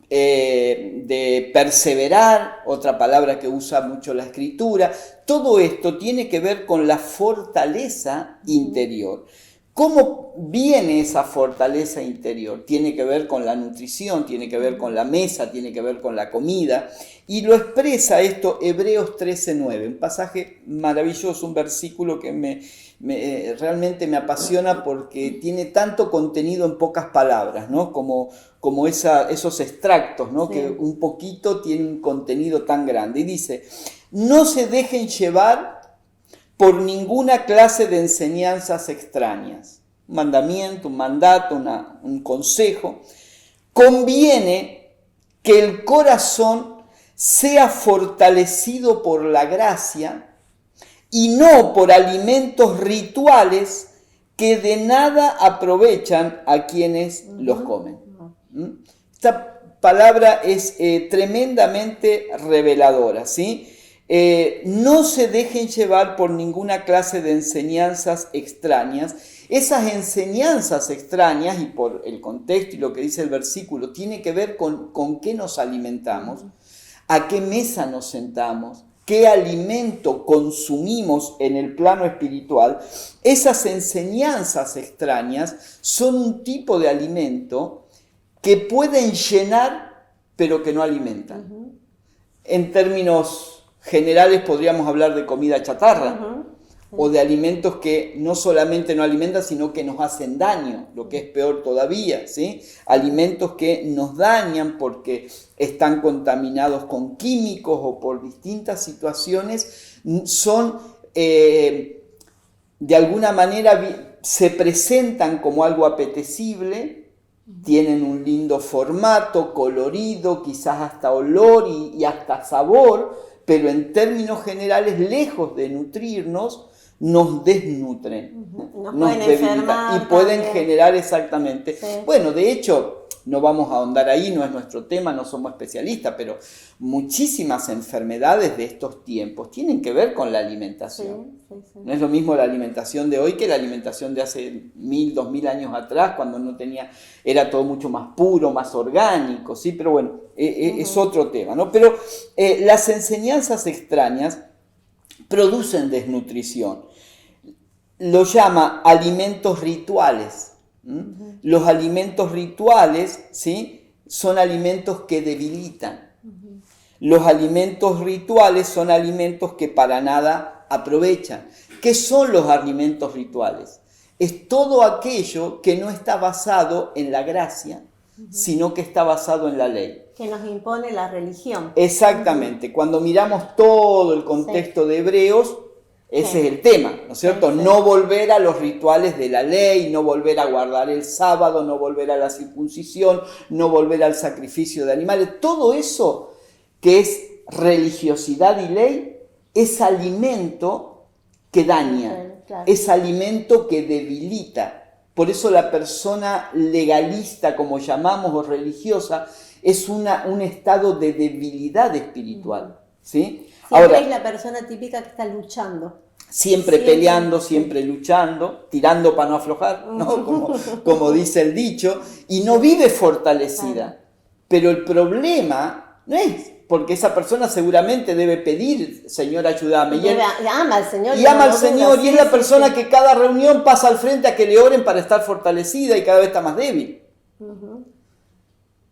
De perseverar, otra palabra que usa mucho la Escritura. Todo esto tiene que ver con la fortaleza interior. ¿Cómo viene esa fortaleza interior? Tiene que ver con la nutrición, tiene que ver con la mesa, tiene que ver con la comida. Y lo expresa esto Hebreos 13:9, un pasaje maravilloso, un versículo que realmente me apasiona porque tiene tanto contenido en pocas palabras, ¿no? Como esos extractos, ¿no? Sí. Que un poquito tiene un contenido tan grande. Y dice, no se dejen llevar por ninguna clase de enseñanzas extrañas. Un mandamiento, un mandato, un consejo. Conviene que el corazón sea fortalecido por la gracia y no por alimentos rituales que de nada aprovechan a quienes los comen. Esta palabra es tremendamente reveladora, ¿sí? No se dejen llevar por ninguna clase de enseñanzas extrañas. Esas enseñanzas extrañas, y por el contexto y lo que dice el versículo, tiene que ver con qué nos alimentamos, a qué mesa nos sentamos, qué alimento consumimos en el plano espiritual. Esas enseñanzas extrañas son un tipo de alimento que pueden llenar, pero que no alimentan. En términos generales podríamos hablar de comida chatarra, o de alimentos que no solamente no alimentan, sino que nos hacen daño, lo que es peor todavía, ¿sí? Alimentos que nos dañan porque están contaminados con químicos o por distintas situaciones, son, de alguna manera, se presentan como algo apetecible, tienen un lindo formato, colorido, quizás hasta olor y hasta sabor, pero en términos generales, lejos de nutrirnos, nos desnutren, nos debilitan y pueden generar exactamente. Sí. Bueno, de hecho, no vamos a ahondar ahí, no es nuestro tema, no somos especialistas, pero muchísimas enfermedades de estos tiempos tienen que ver con la alimentación. Sí. No es lo mismo la alimentación de hoy que la alimentación de hace 1000, 2000 años atrás, cuando no tenía, era todo mucho más puro, más orgánico, ¿sí? Pero bueno, es otro tema, ¿no? Pero las enseñanzas extrañas producen desnutrición. Lo llama alimentos rituales. Los alimentos rituales, ¿sí?, son alimentos que debilitan. Los alimentos rituales son alimentos que para nada aprovechan. ¿Qué son los alimentos rituales? Es todo aquello que no está basado en la gracia, sino que está basado en la ley. Que nos impone la religión. Exactamente. Cuando miramos todo el contexto de Hebreos, ese es el tema, ¿no es cierto? No volver a los rituales de la ley, no volver a guardar el sábado, no volver a la circuncisión, no volver al sacrificio de animales. Todo eso que es religiosidad y ley es alimento que daña, es alimento que debilita. Por eso la persona legalista, como llamamos, o religiosa, es un estado de debilidad espiritual, ¿sí? Siempre es la persona típica que está luchando. Siempre peleando, siempre luchando, tirando para no aflojar, ¿no? Como dice el dicho, y no vive fortalecida. Pero el problema no es, porque esa persona seguramente debe pedir, Señor, ayúdame. Y ama al Señor. Y ama al Señor, y es la persona que cada reunión pasa al frente a que le oren para estar fortalecida y cada vez está más débil.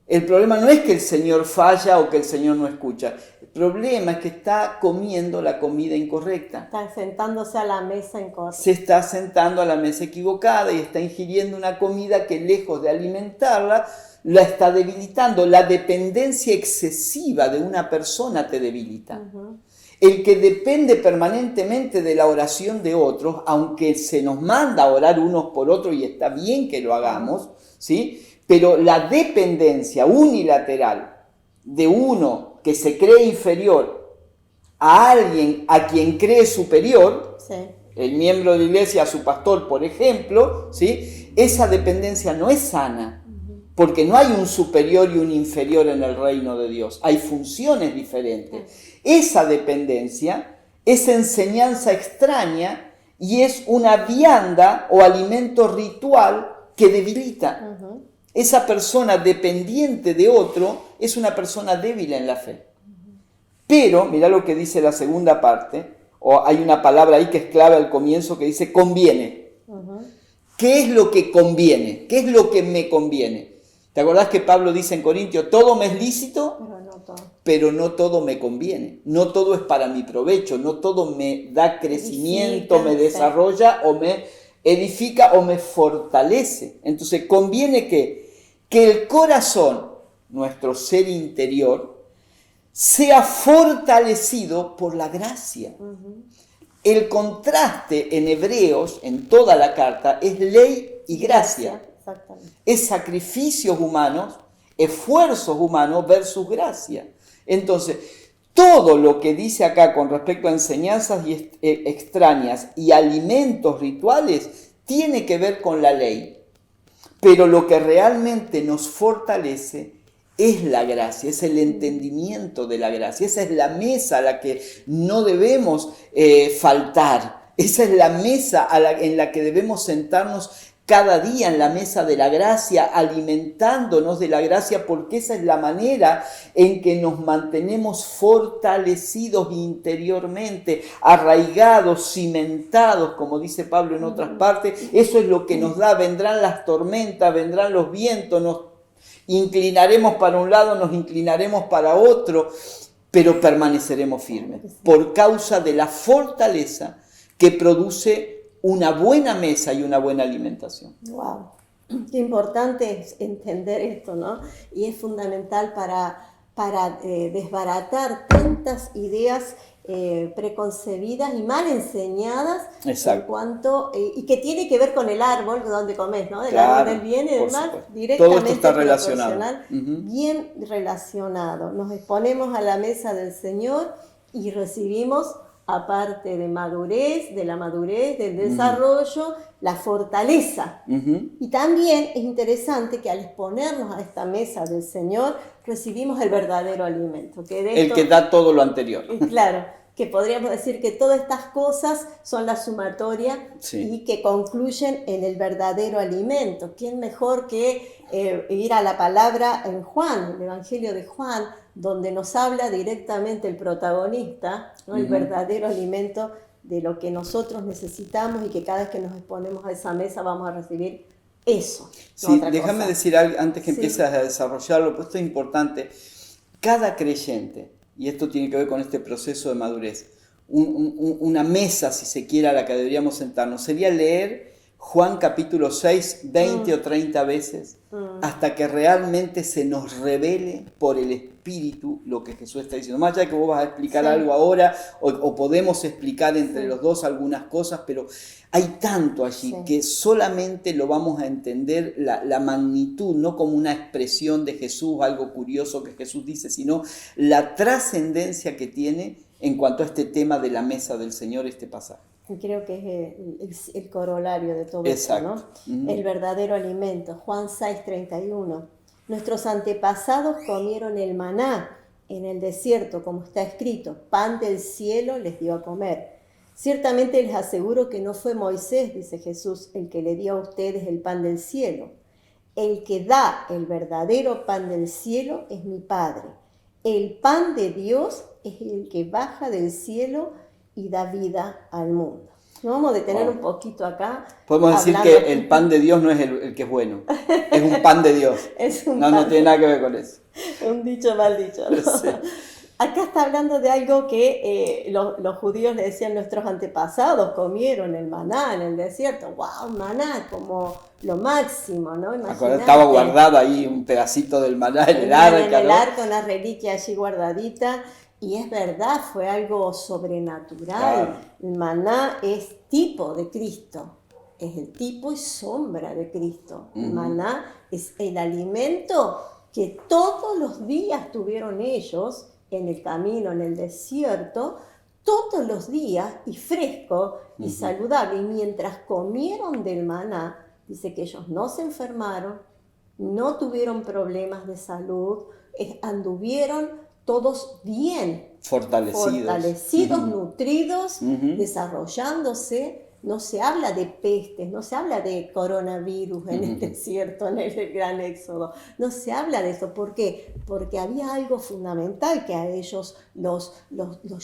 El problema no es que el Señor falla o que el Señor no escucha. El problema es que está comiendo la comida incorrecta. Está sentándose a la mesa incorrecta. Se está sentando a la mesa equivocada y está ingiriendo una comida que, lejos de alimentarla, la está debilitando. La dependencia excesiva de una persona te debilita. El que depende permanentemente de la oración de otros, aunque se nos manda a orar unos por otros y está bien que lo hagamos, ¿sí?, pero la dependencia unilateral de uno que se cree inferior a alguien a quien cree superior, el miembro de la iglesia a su pastor, por ejemplo, ¿sí?, esa dependencia no es sana, porque no hay un superior y un inferior en el reino de Dios, hay funciones diferentes. Esa dependencia es enseñanza extraña y es una vianda o alimento ritual que debilita. Esa persona dependiente de otro es una persona débil en la fe. Pero, mira lo que dice la segunda parte, o hay una palabra ahí que es clave al comienzo que dice conviene. ¿Qué es lo que conviene? ¿Qué es lo que me conviene? ¿Te acordás que Pablo dice en Corintios, todo me es lícito, pero no todo me conviene? No todo es para mi provecho, no todo me da crecimiento, me desarrolla o me edifica o me fortalece. Entonces conviene que el corazón, nuestro ser interior, sea fortalecido por la gracia. El contraste en Hebreos, en toda la carta, es ley y gracia. Es sacrificios humanos, esfuerzos humanos versus gracia. Entonces, todo lo que dice acá con respecto a enseñanzas extrañas y alimentos rituales tiene que ver con la ley. Pero lo que realmente nos fortalece es la gracia, es el entendimiento de la gracia. Esa es la mesa a la que no debemos faltar. Esa es la mesa en la que debemos sentarnos cada día, en la mesa de la gracia, alimentándonos de la gracia, porque esa es la manera en que nos mantenemos fortalecidos interiormente, arraigados, cimentados, como dice Pablo en otras partes. Eso es lo que nos da. Vendrán las tormentas, vendrán los vientos, nos inclinaremos para un lado, nos inclinaremos para otro, pero permaneceremos firmes por causa de la fortaleza que produce una buena mesa y una buena alimentación. Wow, qué importante es entender esto, ¿no? Y es fundamental para desbaratar tantas ideas preconcebidas y mal enseñadas. Exacto. En cuanto, y que tiene que ver con el árbol donde comes, ¿no? Del Claro, árbol del bien y del por mal, supuesto. directamente Todo esto está relacionado. proporcional, Ujú. bien relacionado. Nos exponemos a la mesa del Señor y recibimos, aparte de madurez, de la madurez, del desarrollo, la fortaleza. Ujú. Y también es interesante que al exponernos a esta mesa del Señor, recibimos el verdadero alimento. Que de El esto, que da todo lo anterior. claro, que podríamos decir que todas estas cosas son la sumatoria Sí. y que concluyen en el verdadero alimento. ¿Quién mejor que ir a la palabra en Juan, el Evangelio de Juan, donde nos habla directamente el protagonista, ¿no? El verdadero alimento de lo que nosotros necesitamos y que cada vez que nos exponemos a esa mesa vamos a recibir eso. No Sí, otra déjame cosa. decir algo antes que Sí. empieces a desarrollarlo, pues esto es importante. Cada creyente, y esto tiene que ver con este proceso de madurez, una mesa, si se quiere, a la que deberíamos sentarnos, sería leer Juan capítulo 6, 20 o 30 veces, hasta que realmente se nos revele por el Espíritu lo que Jesús está diciendo. Más allá de que vos vas a explicar Sí. algo ahora, o podemos explicar entre Sí. los dos algunas cosas, pero hay tanto allí Sí. que solamente lo vamos a entender la magnitud, no como una expresión de Jesús, algo curioso que Jesús dice, sino la trascendencia que tiene en cuanto a este tema de la mesa del Señor, este pasaje. Y creo que es el corolario de todo Exacto. esto, ¿no? El verdadero alimento. Juan 6:31. Nuestros antepasados comieron el maná en el desierto, como está escrito, pan del cielo les dio a comer. Ciertamente les aseguro que no fue Moisés, dice Jesús, el que le dio a ustedes el pan del cielo. El que da el verdadero pan del cielo es mi Padre. El pan de Dios es el que baja del cielo y da vida al mundo. Nos vamos a detener un poquito acá. Podemos decir hablando- que el pan de Dios no es el que es bueno, es un pan de Dios. Es un No pan. tiene nada que ver con eso. Un dicho mal dicho, ¿no? Sí. Acá está hablando de algo que los judíos le decían, nuestros antepasados comieron el maná en el desierto. ¡Wow! Maná como lo máximo, ¿no? Imaginate. Estaba guardado ahí un pedacito del maná en el arca, En el ¿no? arca, una reliquia allí guardadita. Y es verdad, fue algo sobrenatural. Claro. El maná es tipo de Cristo. Es el tipo y sombra de Cristo. El maná es el alimento que todos los días tuvieron ellos en el camino, en el desierto, todos los días, y fresco y saludable. Y mientras comieron del maná, dice que ellos no se enfermaron, no tuvieron problemas de salud, anduvieron todos bien, fortalecidos, nutridos, desarrollándose. No se habla de pestes, no se habla de coronavirus en el desierto, en el gran éxodo. No se habla de eso. ¿Por qué? Porque había algo fundamental que a ellos los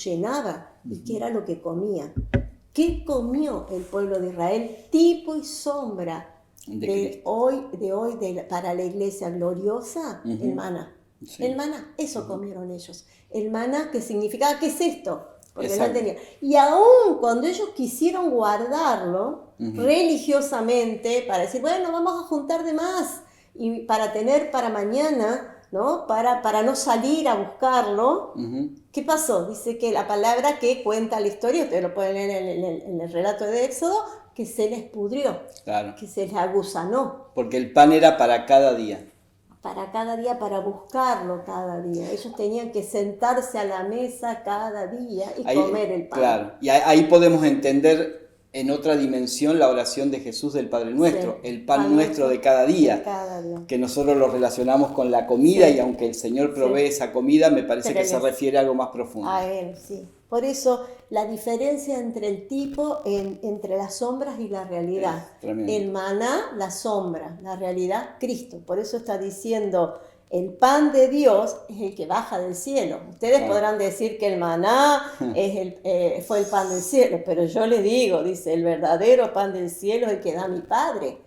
llenaba, y que era lo que comían. ¿Qué comió el pueblo de Israel? Tipo y sombra de hoy para la iglesia gloriosa, el maná. Sí. El maná, eso comieron ellos. El maná, que significaba, ¿qué es esto? Porque Exacto. no tenía. Y aún cuando ellos quisieron guardarlo religiosamente, para decir, bueno, vamos a juntar de más, y para tener para mañana, ¿no? Para no salir a buscarlo, ¿qué pasó? Dice que la palabra que cuenta la historia, ustedes lo pueden leer en el relato de Éxodo, que se les pudrió, Claro. que se les agusanó. Porque el pan era para cada día. Para cada día, para buscarlo cada día. Ellos tenían que sentarse a la mesa cada día y comer el pan. Claro, y ahí podemos entender en otra dimensión la oración de Jesús del Padre Nuestro, Sí. el pan nuestro de cada día, Cada día. que nosotros lo relacionamos con la comida Sí. y aunque el Señor provee Sí. esa comida, me parece Pero que se es- refiere a algo más profundo. A él, sí. Por eso la diferencia entre el tipo, entre las sombras y la realidad. Tremendo. El maná, la sombra, la realidad, Cristo. Por eso está diciendo, el pan de Dios es el que baja del cielo. Ustedes Claro. podrán decir que el maná fue el pan del cielo, pero yo le digo, dice, el verdadero pan del cielo es el que da mi Padre.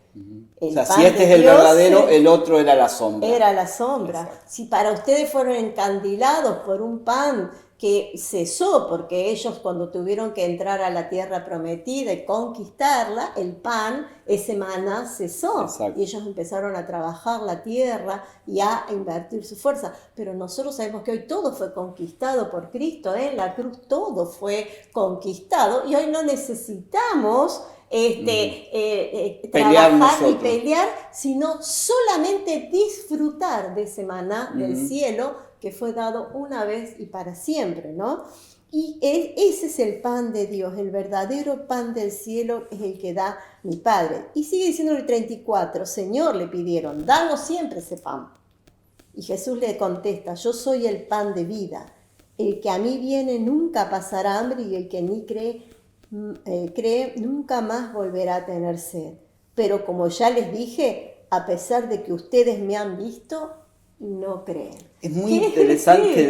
O El sea, pan si este de es el Dios verdadero, el otro era la sombra. era la sombra. Exacto. Si para ustedes fueron encandilados por un pan que cesó, porque ellos cuando tuvieron que entrar a la tierra prometida y conquistarla, el pan, ese maná cesó. Exacto. Y ellos empezaron a trabajar la tierra y a invertir su fuerza. Pero nosotros sabemos que hoy todo fue conquistado por Cristo, ¿eh? En la cruz todo fue conquistado y hoy no necesitamos Pelear trabajar y nosotros. pelear, sino solamente disfrutar de ese maná del cielo que fue dado una vez y para siempre, ¿no? Y ese es el pan de Dios, el verdadero pan del cielo es el que da mi Padre. Y sigue diciendo el 34, Señor, le pidieron, danos siempre ese pan. Y Jesús le contesta, yo soy el pan de vida. El que a mí viene nunca pasará hambre y el que en mí cree nunca más volverá a tener sed. Pero como ya les dije, a pesar de que ustedes me han visto, no creen. Es muy ¿Qué? interesante Sí.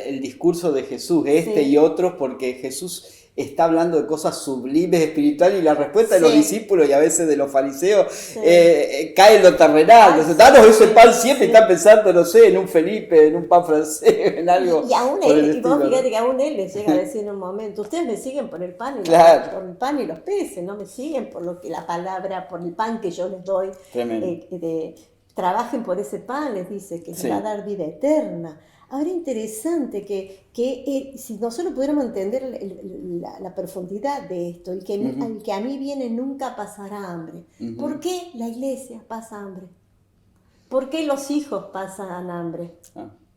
el discurso de Jesús, este Sí. y otros, porque Jesús está hablando de cosas sublimes, espirituales, y la respuesta de los Sí. discípulos y a veces de los fariseos Sí. cae en lo terrenal. Entonces, sí, danos ese sí, pan siempre, sí. y están pensando, no sé, en un Felipe, en un pan francés, en algo. Y aún por el él, y estilo, vos ¿no? fíjate que aún él les llega a decir en un momento, ustedes me siguen por el pan y, Claro. por el pan y los peces, no me siguen por lo que la palabra, por el pan que yo les doy. Tremendo. Trabajen por ese pan, les dice, que les Sí. va a dar vida eterna. Ahora interesante que si nosotros pudiéramos entender la profundidad de esto, el que a mí viene nunca pasará hambre. Ujú. ¿Por qué la iglesia pasa hambre? ¿Por qué los hijos pasan hambre?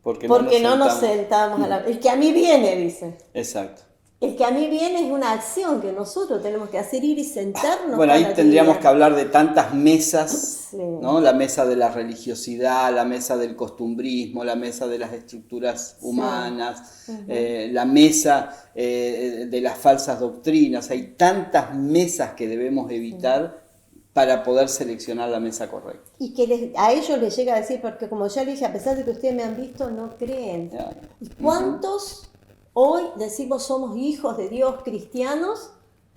Porque no nos sentamos a la... El que a mí viene, dice. Exacto. El que a mí viene es una acción que nosotros tenemos que hacer, ir y sentarnos. Bueno, ahí cada tendríamos día. que hablar de tantas mesas, Sí. ¿no? La mesa de la religiosidad, la mesa del costumbrismo, la mesa de las estructuras humanas, la mesa de las falsas doctrinas. Hay tantas mesas que debemos evitar para poder seleccionar la mesa correcta. Y que a ellos les llega a decir, porque como ya les dije, a pesar de que ustedes me han visto, no creen. Ya. ¿Y cuántos hoy decimos somos hijos de Dios cristianos,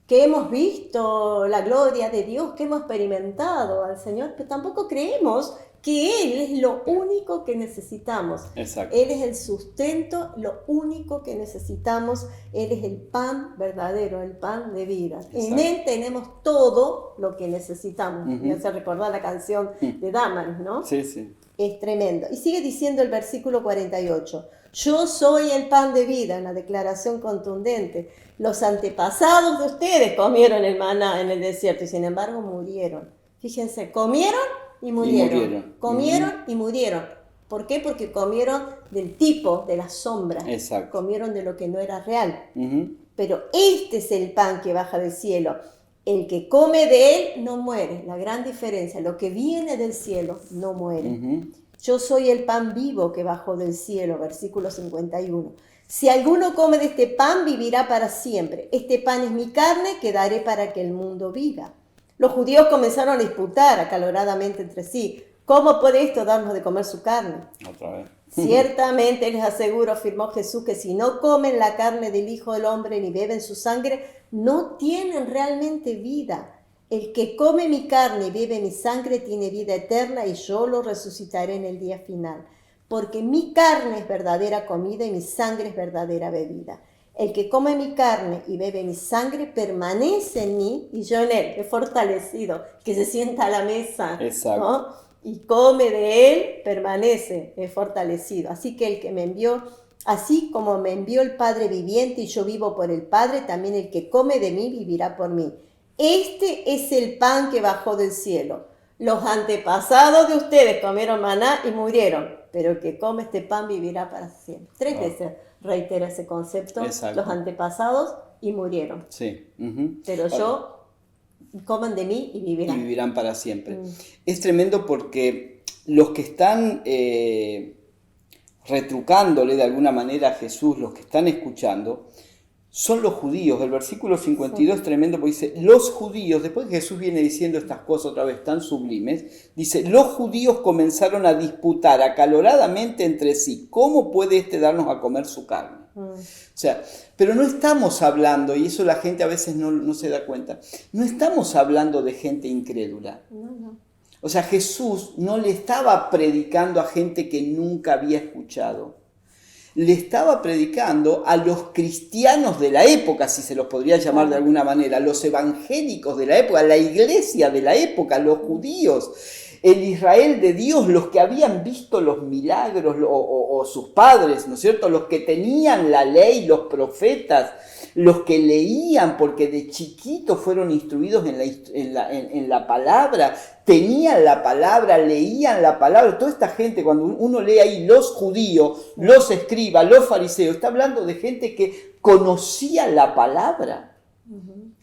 que hemos visto la gloria de Dios, que hemos experimentado al Señor, pero tampoco creemos que Él es lo único que necesitamos? Exacto. Él es el sustento, lo único que necesitamos. Él es el pan verdadero, el pan de vida. En Él tenemos todo lo que necesitamos. Me hace recordar la canción de Damaris, ¿no? Sí, sí. Es tremendo. Y sigue diciendo el versículo 48. Yo soy el pan de vida, una declaración contundente. Los antepasados de ustedes comieron el maná en el desierto y sin embargo murieron. Fíjense, comieron y murieron. Comieron y murieron. ¿Por qué? Porque comieron del tipo, de la sombra. Exacto. Comieron de lo que no era real. Ujú. Pero este es el pan que baja del cielo. El que come de él no muere. La gran diferencia, lo que viene del cielo no muere. Ujú. Yo soy el pan vivo que bajó del cielo, versículo 51. Si alguno come de este pan, vivirá para siempre. Este pan es mi carne que daré para que el mundo viva. Los judíos comenzaron a disputar acaloradamente entre sí. ¿Cómo puede esto darnos de comer su carne? Otra vez. Ciertamente les aseguro, afirmó Jesús, que si no comen la carne del Hijo del Hombre ni beben su sangre, no tienen realmente vida. El que come mi carne y bebe mi sangre tiene vida eterna y yo lo resucitaré en el día final. Porque mi carne es verdadera comida y mi sangre es verdadera bebida. El que come mi carne y bebe mi sangre permanece en mí y yo en él. Es fortalecido, que se sienta a la mesa, Exacto. ¿no? Y come de él, permanece, es fortalecido. Así que el que me envió, así como me envió el Padre viviente y yo vivo por el Padre, también el que come de mí vivirá por mí. Este es el pan que bajó del cielo. Los antepasados de ustedes comieron maná y murieron, pero el que come este pan vivirá para siempre. 3 veces reitera ese concepto. Exacto. Los antepasados y murieron. Sí. Ujú. Pero yo Coman de mí y y vivirán. vivirán para siempre. Es tremendo porque los que están retrucándole de alguna manera a Jesús, los que están escuchando, son los judíos. El versículo 52 es tremendo porque dice, los judíos, después que Jesús viene diciendo estas cosas otra vez tan sublimes, dice, los judíos comenzaron a disputar acaloradamente entre sí, ¿cómo puede este darnos a comer su carne? O sea, pero no estamos hablando, y eso la gente a veces no se da cuenta, no estamos hablando de gente incrédula. No. O sea, Jesús no le estaba predicando a gente que nunca había escuchado. Le estaba predicando a los cristianos de la época, si se los podría llamar de alguna manera, los evangélicos de la época, la iglesia de la época, los judíos, el Israel de Dios, los que habían visto los milagros o sus padres, ¿no es cierto? Los que tenían la ley, los profetas, los que leían, porque de chiquitos fueron instruidos en la palabra, tenían la palabra, leían la palabra. Toda esta gente, cuando uno lee ahí los judíos, los escribas, los fariseos, está hablando de gente que conocía la palabra.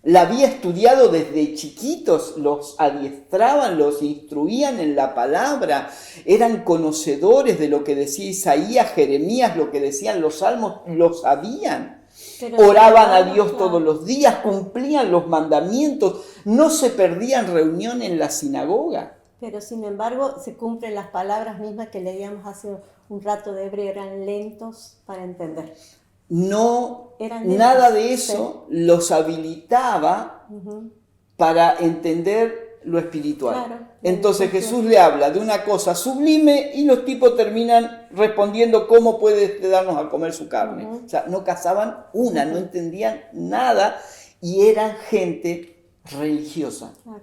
La había estudiado desde chiquitos, los adiestraban, los instruían en la palabra, eran conocedores de lo que decía Isaías, Jeremías, lo que decían los salmos, lo sabían. Oraban a Dios todos los días, cumplían los mandamientos, no se perdían reunión en la sinagoga. Pero sin embargo se cumplen las palabras mismas que leíamos hace un rato de hebreo, eran lentos para entender. No, nada de eso los habilitaba para entender lo espiritual. Claro. Entonces Jesús le habla de una cosa sublime y los tipos terminan respondiendo cómo puede darnos a comer su carne. O sea, no cazaban una, no entendían nada y eran gente religiosa. Claro.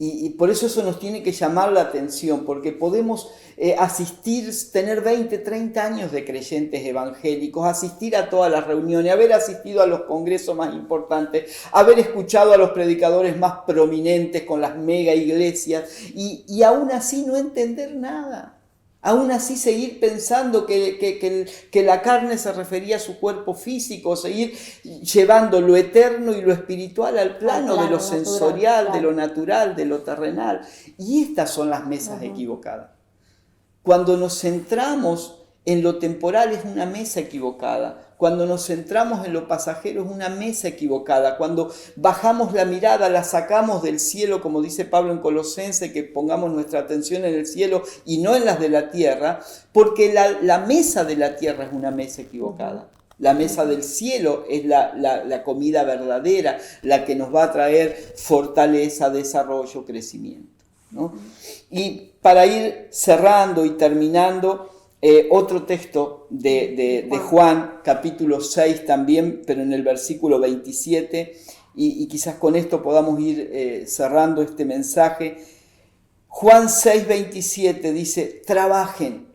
Y por eso nos tiene que llamar la atención, porque podemos asistir, tener 20, 30 años de creyentes evangélicos, asistir a todas las reuniones, haber asistido a los congresos más importantes, haber escuchado a los predicadores más prominentes con las mega iglesias y aún así no entender nada. Aún así seguir pensando que la carne se refería a su cuerpo físico, seguir llevando lo eterno y lo espiritual al plano de lo sensorial, natural, de lo natural, de lo terrenal. Y estas son las mesas equivocadas. Cuando nos centramos en lo temporal es una mesa equivocada. Cuando nos centramos en lo pasajero es una mesa equivocada. Cuando bajamos la mirada, la sacamos del cielo, como dice Pablo en Colosenses, que pongamos nuestra atención en el cielo y no en las de la tierra, porque la mesa de la tierra es una mesa equivocada. La mesa del cielo es la comida verdadera, la que nos va a traer fortaleza, desarrollo, crecimiento, ¿no? Y para ir cerrando y terminando, otro texto de Juan, capítulo 6 también, pero en el versículo 27, y quizás con esto podamos ir cerrando este mensaje. Juan 6, 27 dice, trabajen,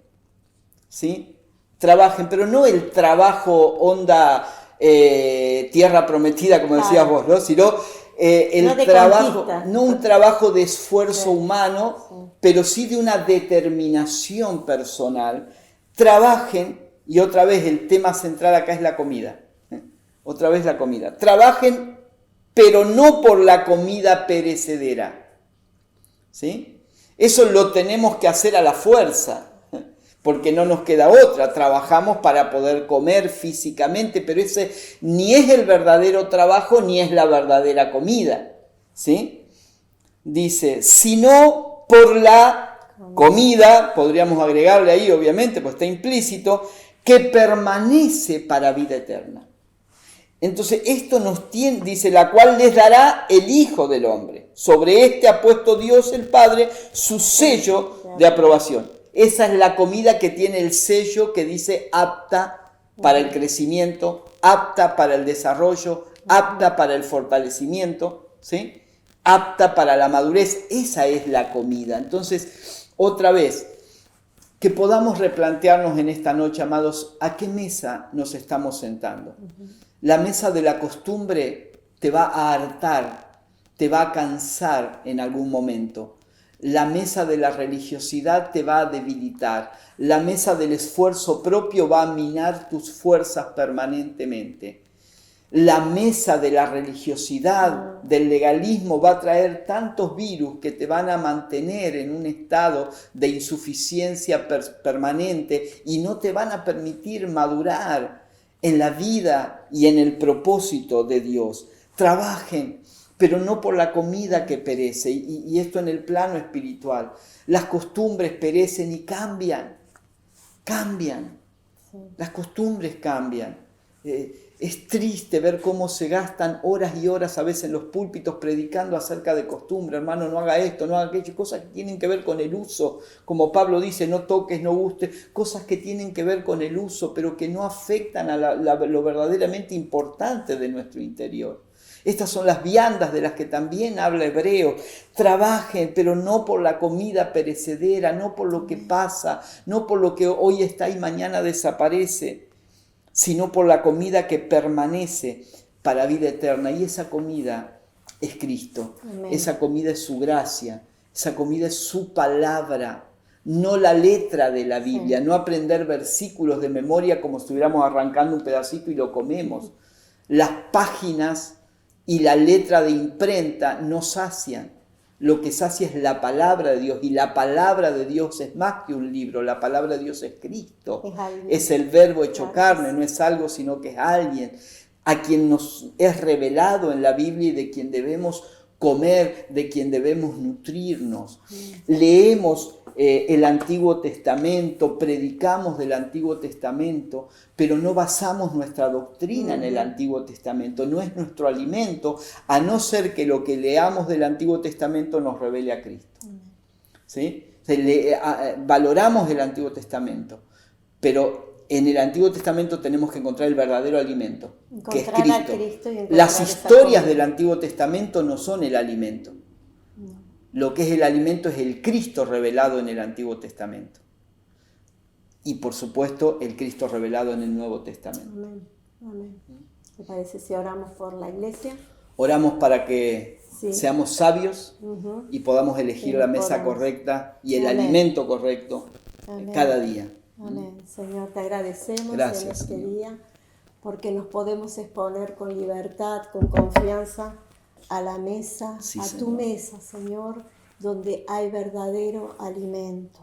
¿sí? Trabajen, pero no el trabajo onda tierra prometida, como decías vos, ¿no? Sino el trabajo, no un trabajo de esfuerzo humano, pero sí de una determinación personal. Trabajen, y otra vez el tema central acá es la comida. Otra vez la comida. Trabajen, pero no por la comida perecedera. ¿Sí? Eso lo tenemos que hacer a la fuerza, porque no nos queda otra. Trabajamos para poder comer físicamente, pero ese ni es el verdadero trabajo ni es la verdadera comida. ¿Sí? Dice, sino por la comida, podríamos agregarle ahí obviamente, pues está implícito, que permanece para vida eterna. Entonces esto nos tiene, dice, la cual les dará el Hijo del Hombre. Sobre este ha puesto Dios el Padre su sello de aprobación. Esa es la comida que tiene el sello que dice apta para el crecimiento, apta para el desarrollo, apta para el fortalecimiento, ¿sí? Apta para la madurez. Esa es la comida. Entonces, otra vez, que podamos replantearnos en esta noche, amados, ¿a qué mesa nos estamos sentando? La mesa de la costumbre te va a hartar, te va a cansar en algún momento. La mesa de la religiosidad te va a debilitar. La mesa del esfuerzo propio va a minar tus fuerzas permanentemente. La mesa de la religiosidad, del legalismo, va a traer tantos virus que te van a mantener en un estado de insuficiencia permanente y no te van a permitir madurar en la vida y en el propósito de Dios. Trabajen, pero no por la comida que perece, y esto en el plano espiritual. Las costumbres perecen y cambian. Sí. Las costumbres cambian. Es triste ver cómo se gastan horas y horas a veces en los púlpitos predicando acerca de costumbre. Hermano, no haga esto, no haga aquello, cosas que tienen que ver con el uso. Como Pablo dice, no toques, no gustes, cosas que tienen que ver con el uso, pero que no afectan a lo verdaderamente importante de nuestro interior. Estas son las viandas de las que también habla Hebreo. Trabajen, pero no por la comida perecedera, no por lo que pasa, no por lo que hoy está y mañana desaparece, sino por la comida que permanece para vida eterna. Y esa comida es Cristo. Amén. Esa comida es su gracia, esa comida es su palabra, no la letra de la Biblia, sí. No aprender versículos de memoria como si estuviéramos arrancando un pedacito y lo comemos. Las páginas y la letra de imprenta no sacian. Lo que sacia es la palabra de Dios, y la palabra de Dios es más que un libro. La palabra de Dios es Cristo, es el verbo hecho carne, no es algo sino que es alguien a quien nos es revelado en la Biblia y de quien debemos comer, de quien debemos nutrirnos. Leemos el Antiguo Testamento, predicamos del Antiguo Testamento, pero no basamos nuestra doctrina en el Antiguo Testamento, no es nuestro alimento, a no ser que lo que leamos del Antiguo Testamento nos revele a Cristo. ¿Sí? Valoramos el Antiguo Testamento, pero en el Antiguo Testamento tenemos que encontrar el verdadero alimento, que es Cristo. Las historias del Antiguo Testamento no son el alimento. Lo que es el alimento es el Cristo revelado en el Antiguo Testamento. Y por supuesto el Cristo revelado en el Nuevo Testamento. Amén. Amén. ¿Te parece si oramos por la iglesia? Oramos para que seamos sabios y podamos elegir la mesa correcta y el alimento correcto cada día. Amén. Señor, te agradecemos Gracias, en este Señor. día porque nos podemos exponer con libertad, con confianza a la mesa, Sí, a Señor. tu mesa, Señor, donde hay verdadero alimento.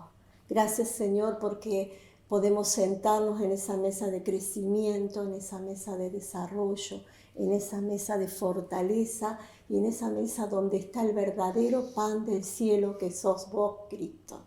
Gracias, Señor, porque podemos sentarnos en esa mesa de crecimiento, en esa mesa de desarrollo, en esa mesa de fortaleza y en esa mesa donde está el verdadero pan del cielo que sos vos, Cristo.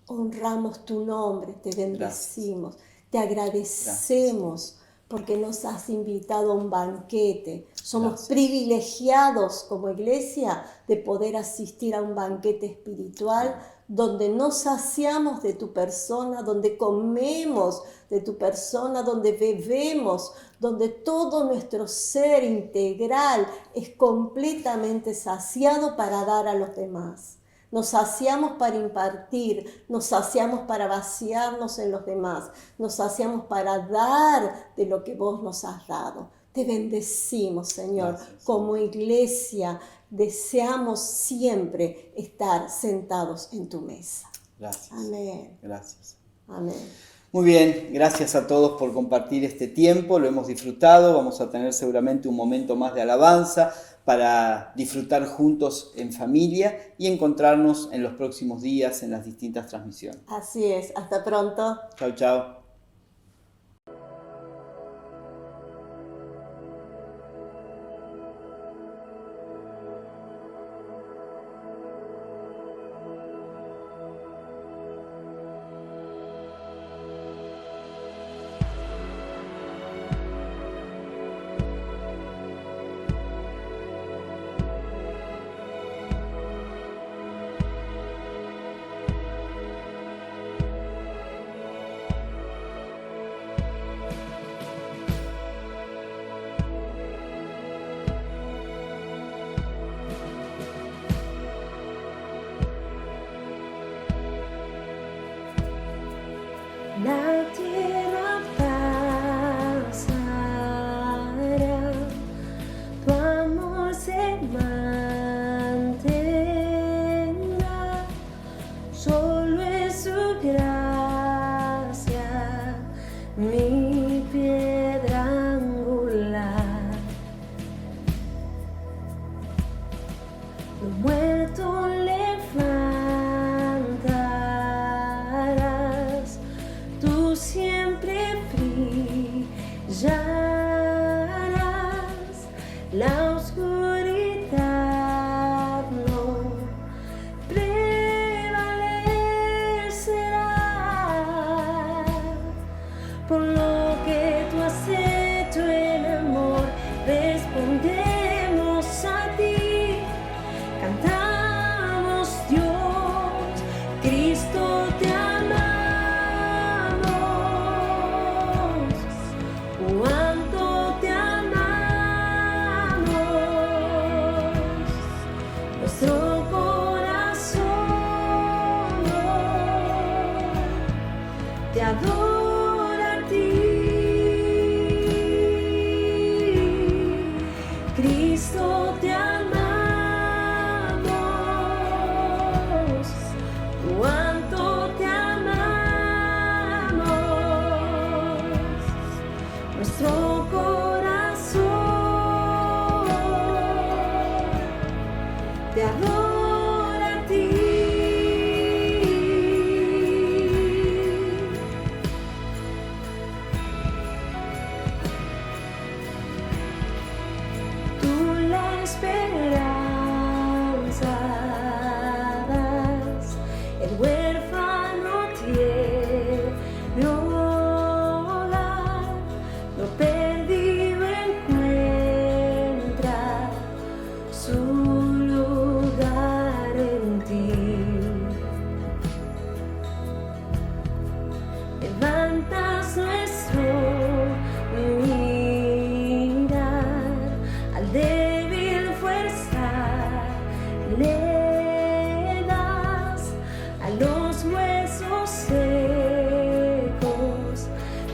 Honramos tu nombre, te bendecimos, te agradecemos porque nos has invitado a un banquete. Somos privilegiados como iglesia de poder asistir a un banquete espiritual donde nos saciamos de tu persona, donde comemos de tu persona, donde bebemos, donde todo nuestro ser integral es completamente saciado para dar a los demás. Nos saciamos para impartir, nos saciamos para vaciarnos en los demás, nos saciamos para dar de lo que vos nos has dado. Te bendecimos, Señor. Gracias. Como iglesia deseamos siempre estar sentados en tu mesa. Gracias. Amén. Gracias. Amén. Muy bien, gracias a todos por compartir este tiempo, lo hemos disfrutado, vamos a tener seguramente un momento más de alabanza para disfrutar juntos en familia y encontrarnos en los próximos días en las distintas transmisiones. Así es, hasta pronto. Chao, chao. Lo muerto levantarás, tú siempre brillarás, la oscuridad no prevalecerá. Por lo que tú has hecho en amor, respondemos a ti. Cantamos, Dios, Cristo te amamos, cuánto te amamos, nuestro corazón te adora a ti. Cristo te amamos, cuánto te amamos, nuestro corazón te adora a ti. Tú la esperanza das, el huérfano tiene hogar, lo perdido encuentra su lugar en ti. Levantas nuestro mirar, al débil fuerza le das, a los huesos secos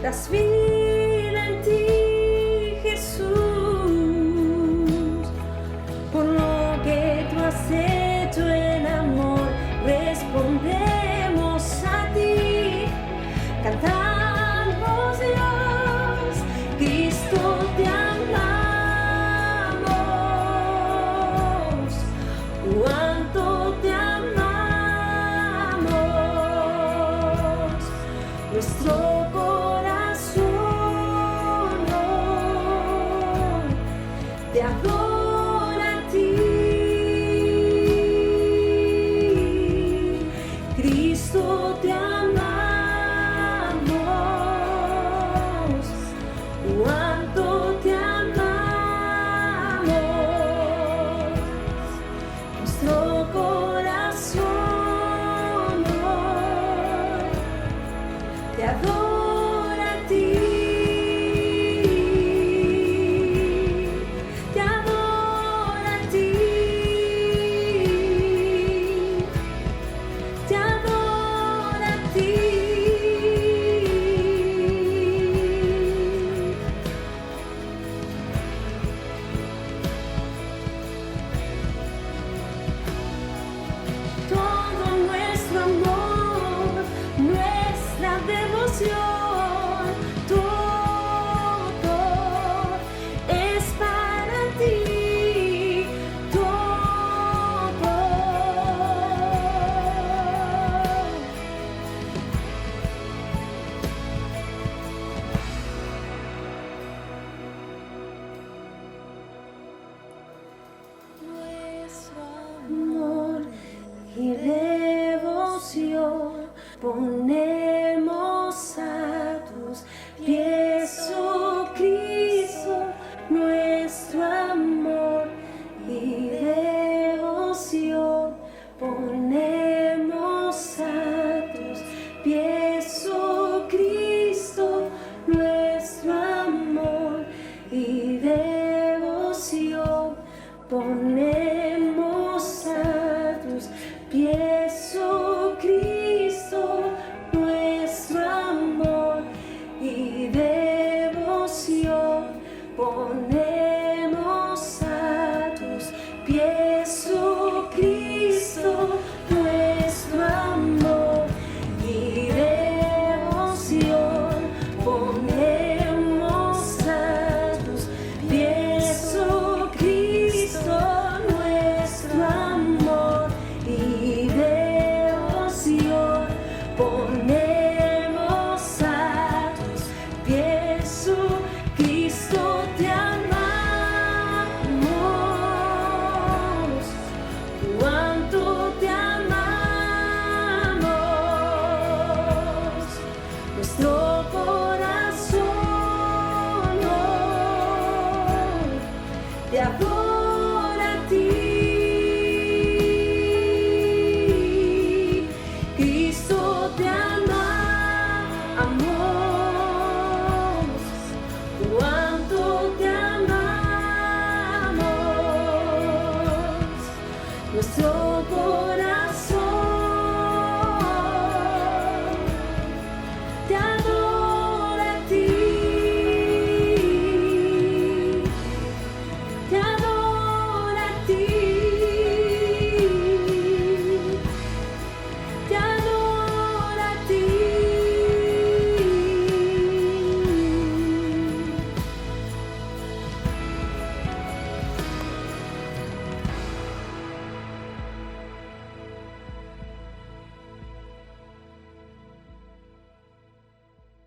das vida en ti, Jesús. Por lo que tú has hecho en amor, respondemos a ti. Cantamos, Dios, Cristo te amamos, cuánto te amamos, nuestro corazón te adora a ti. Cristo te amamos, cuánto te amamos, nuestro corazón te adora a ti. Te adora a ti. Te adora a ti. Todo nuestro amor, nuestra devoción, todo es para ti, todo. Nuestro amor y devoción ponemos a tus pies, oh Cristo. Nuestro amor y devoción ponemos a tus pies, oh Cristo. Nuestro amor y devoción ponemos a tus pies, oh Cristo. Nuestro amor y devoción. ponemos a tus pies.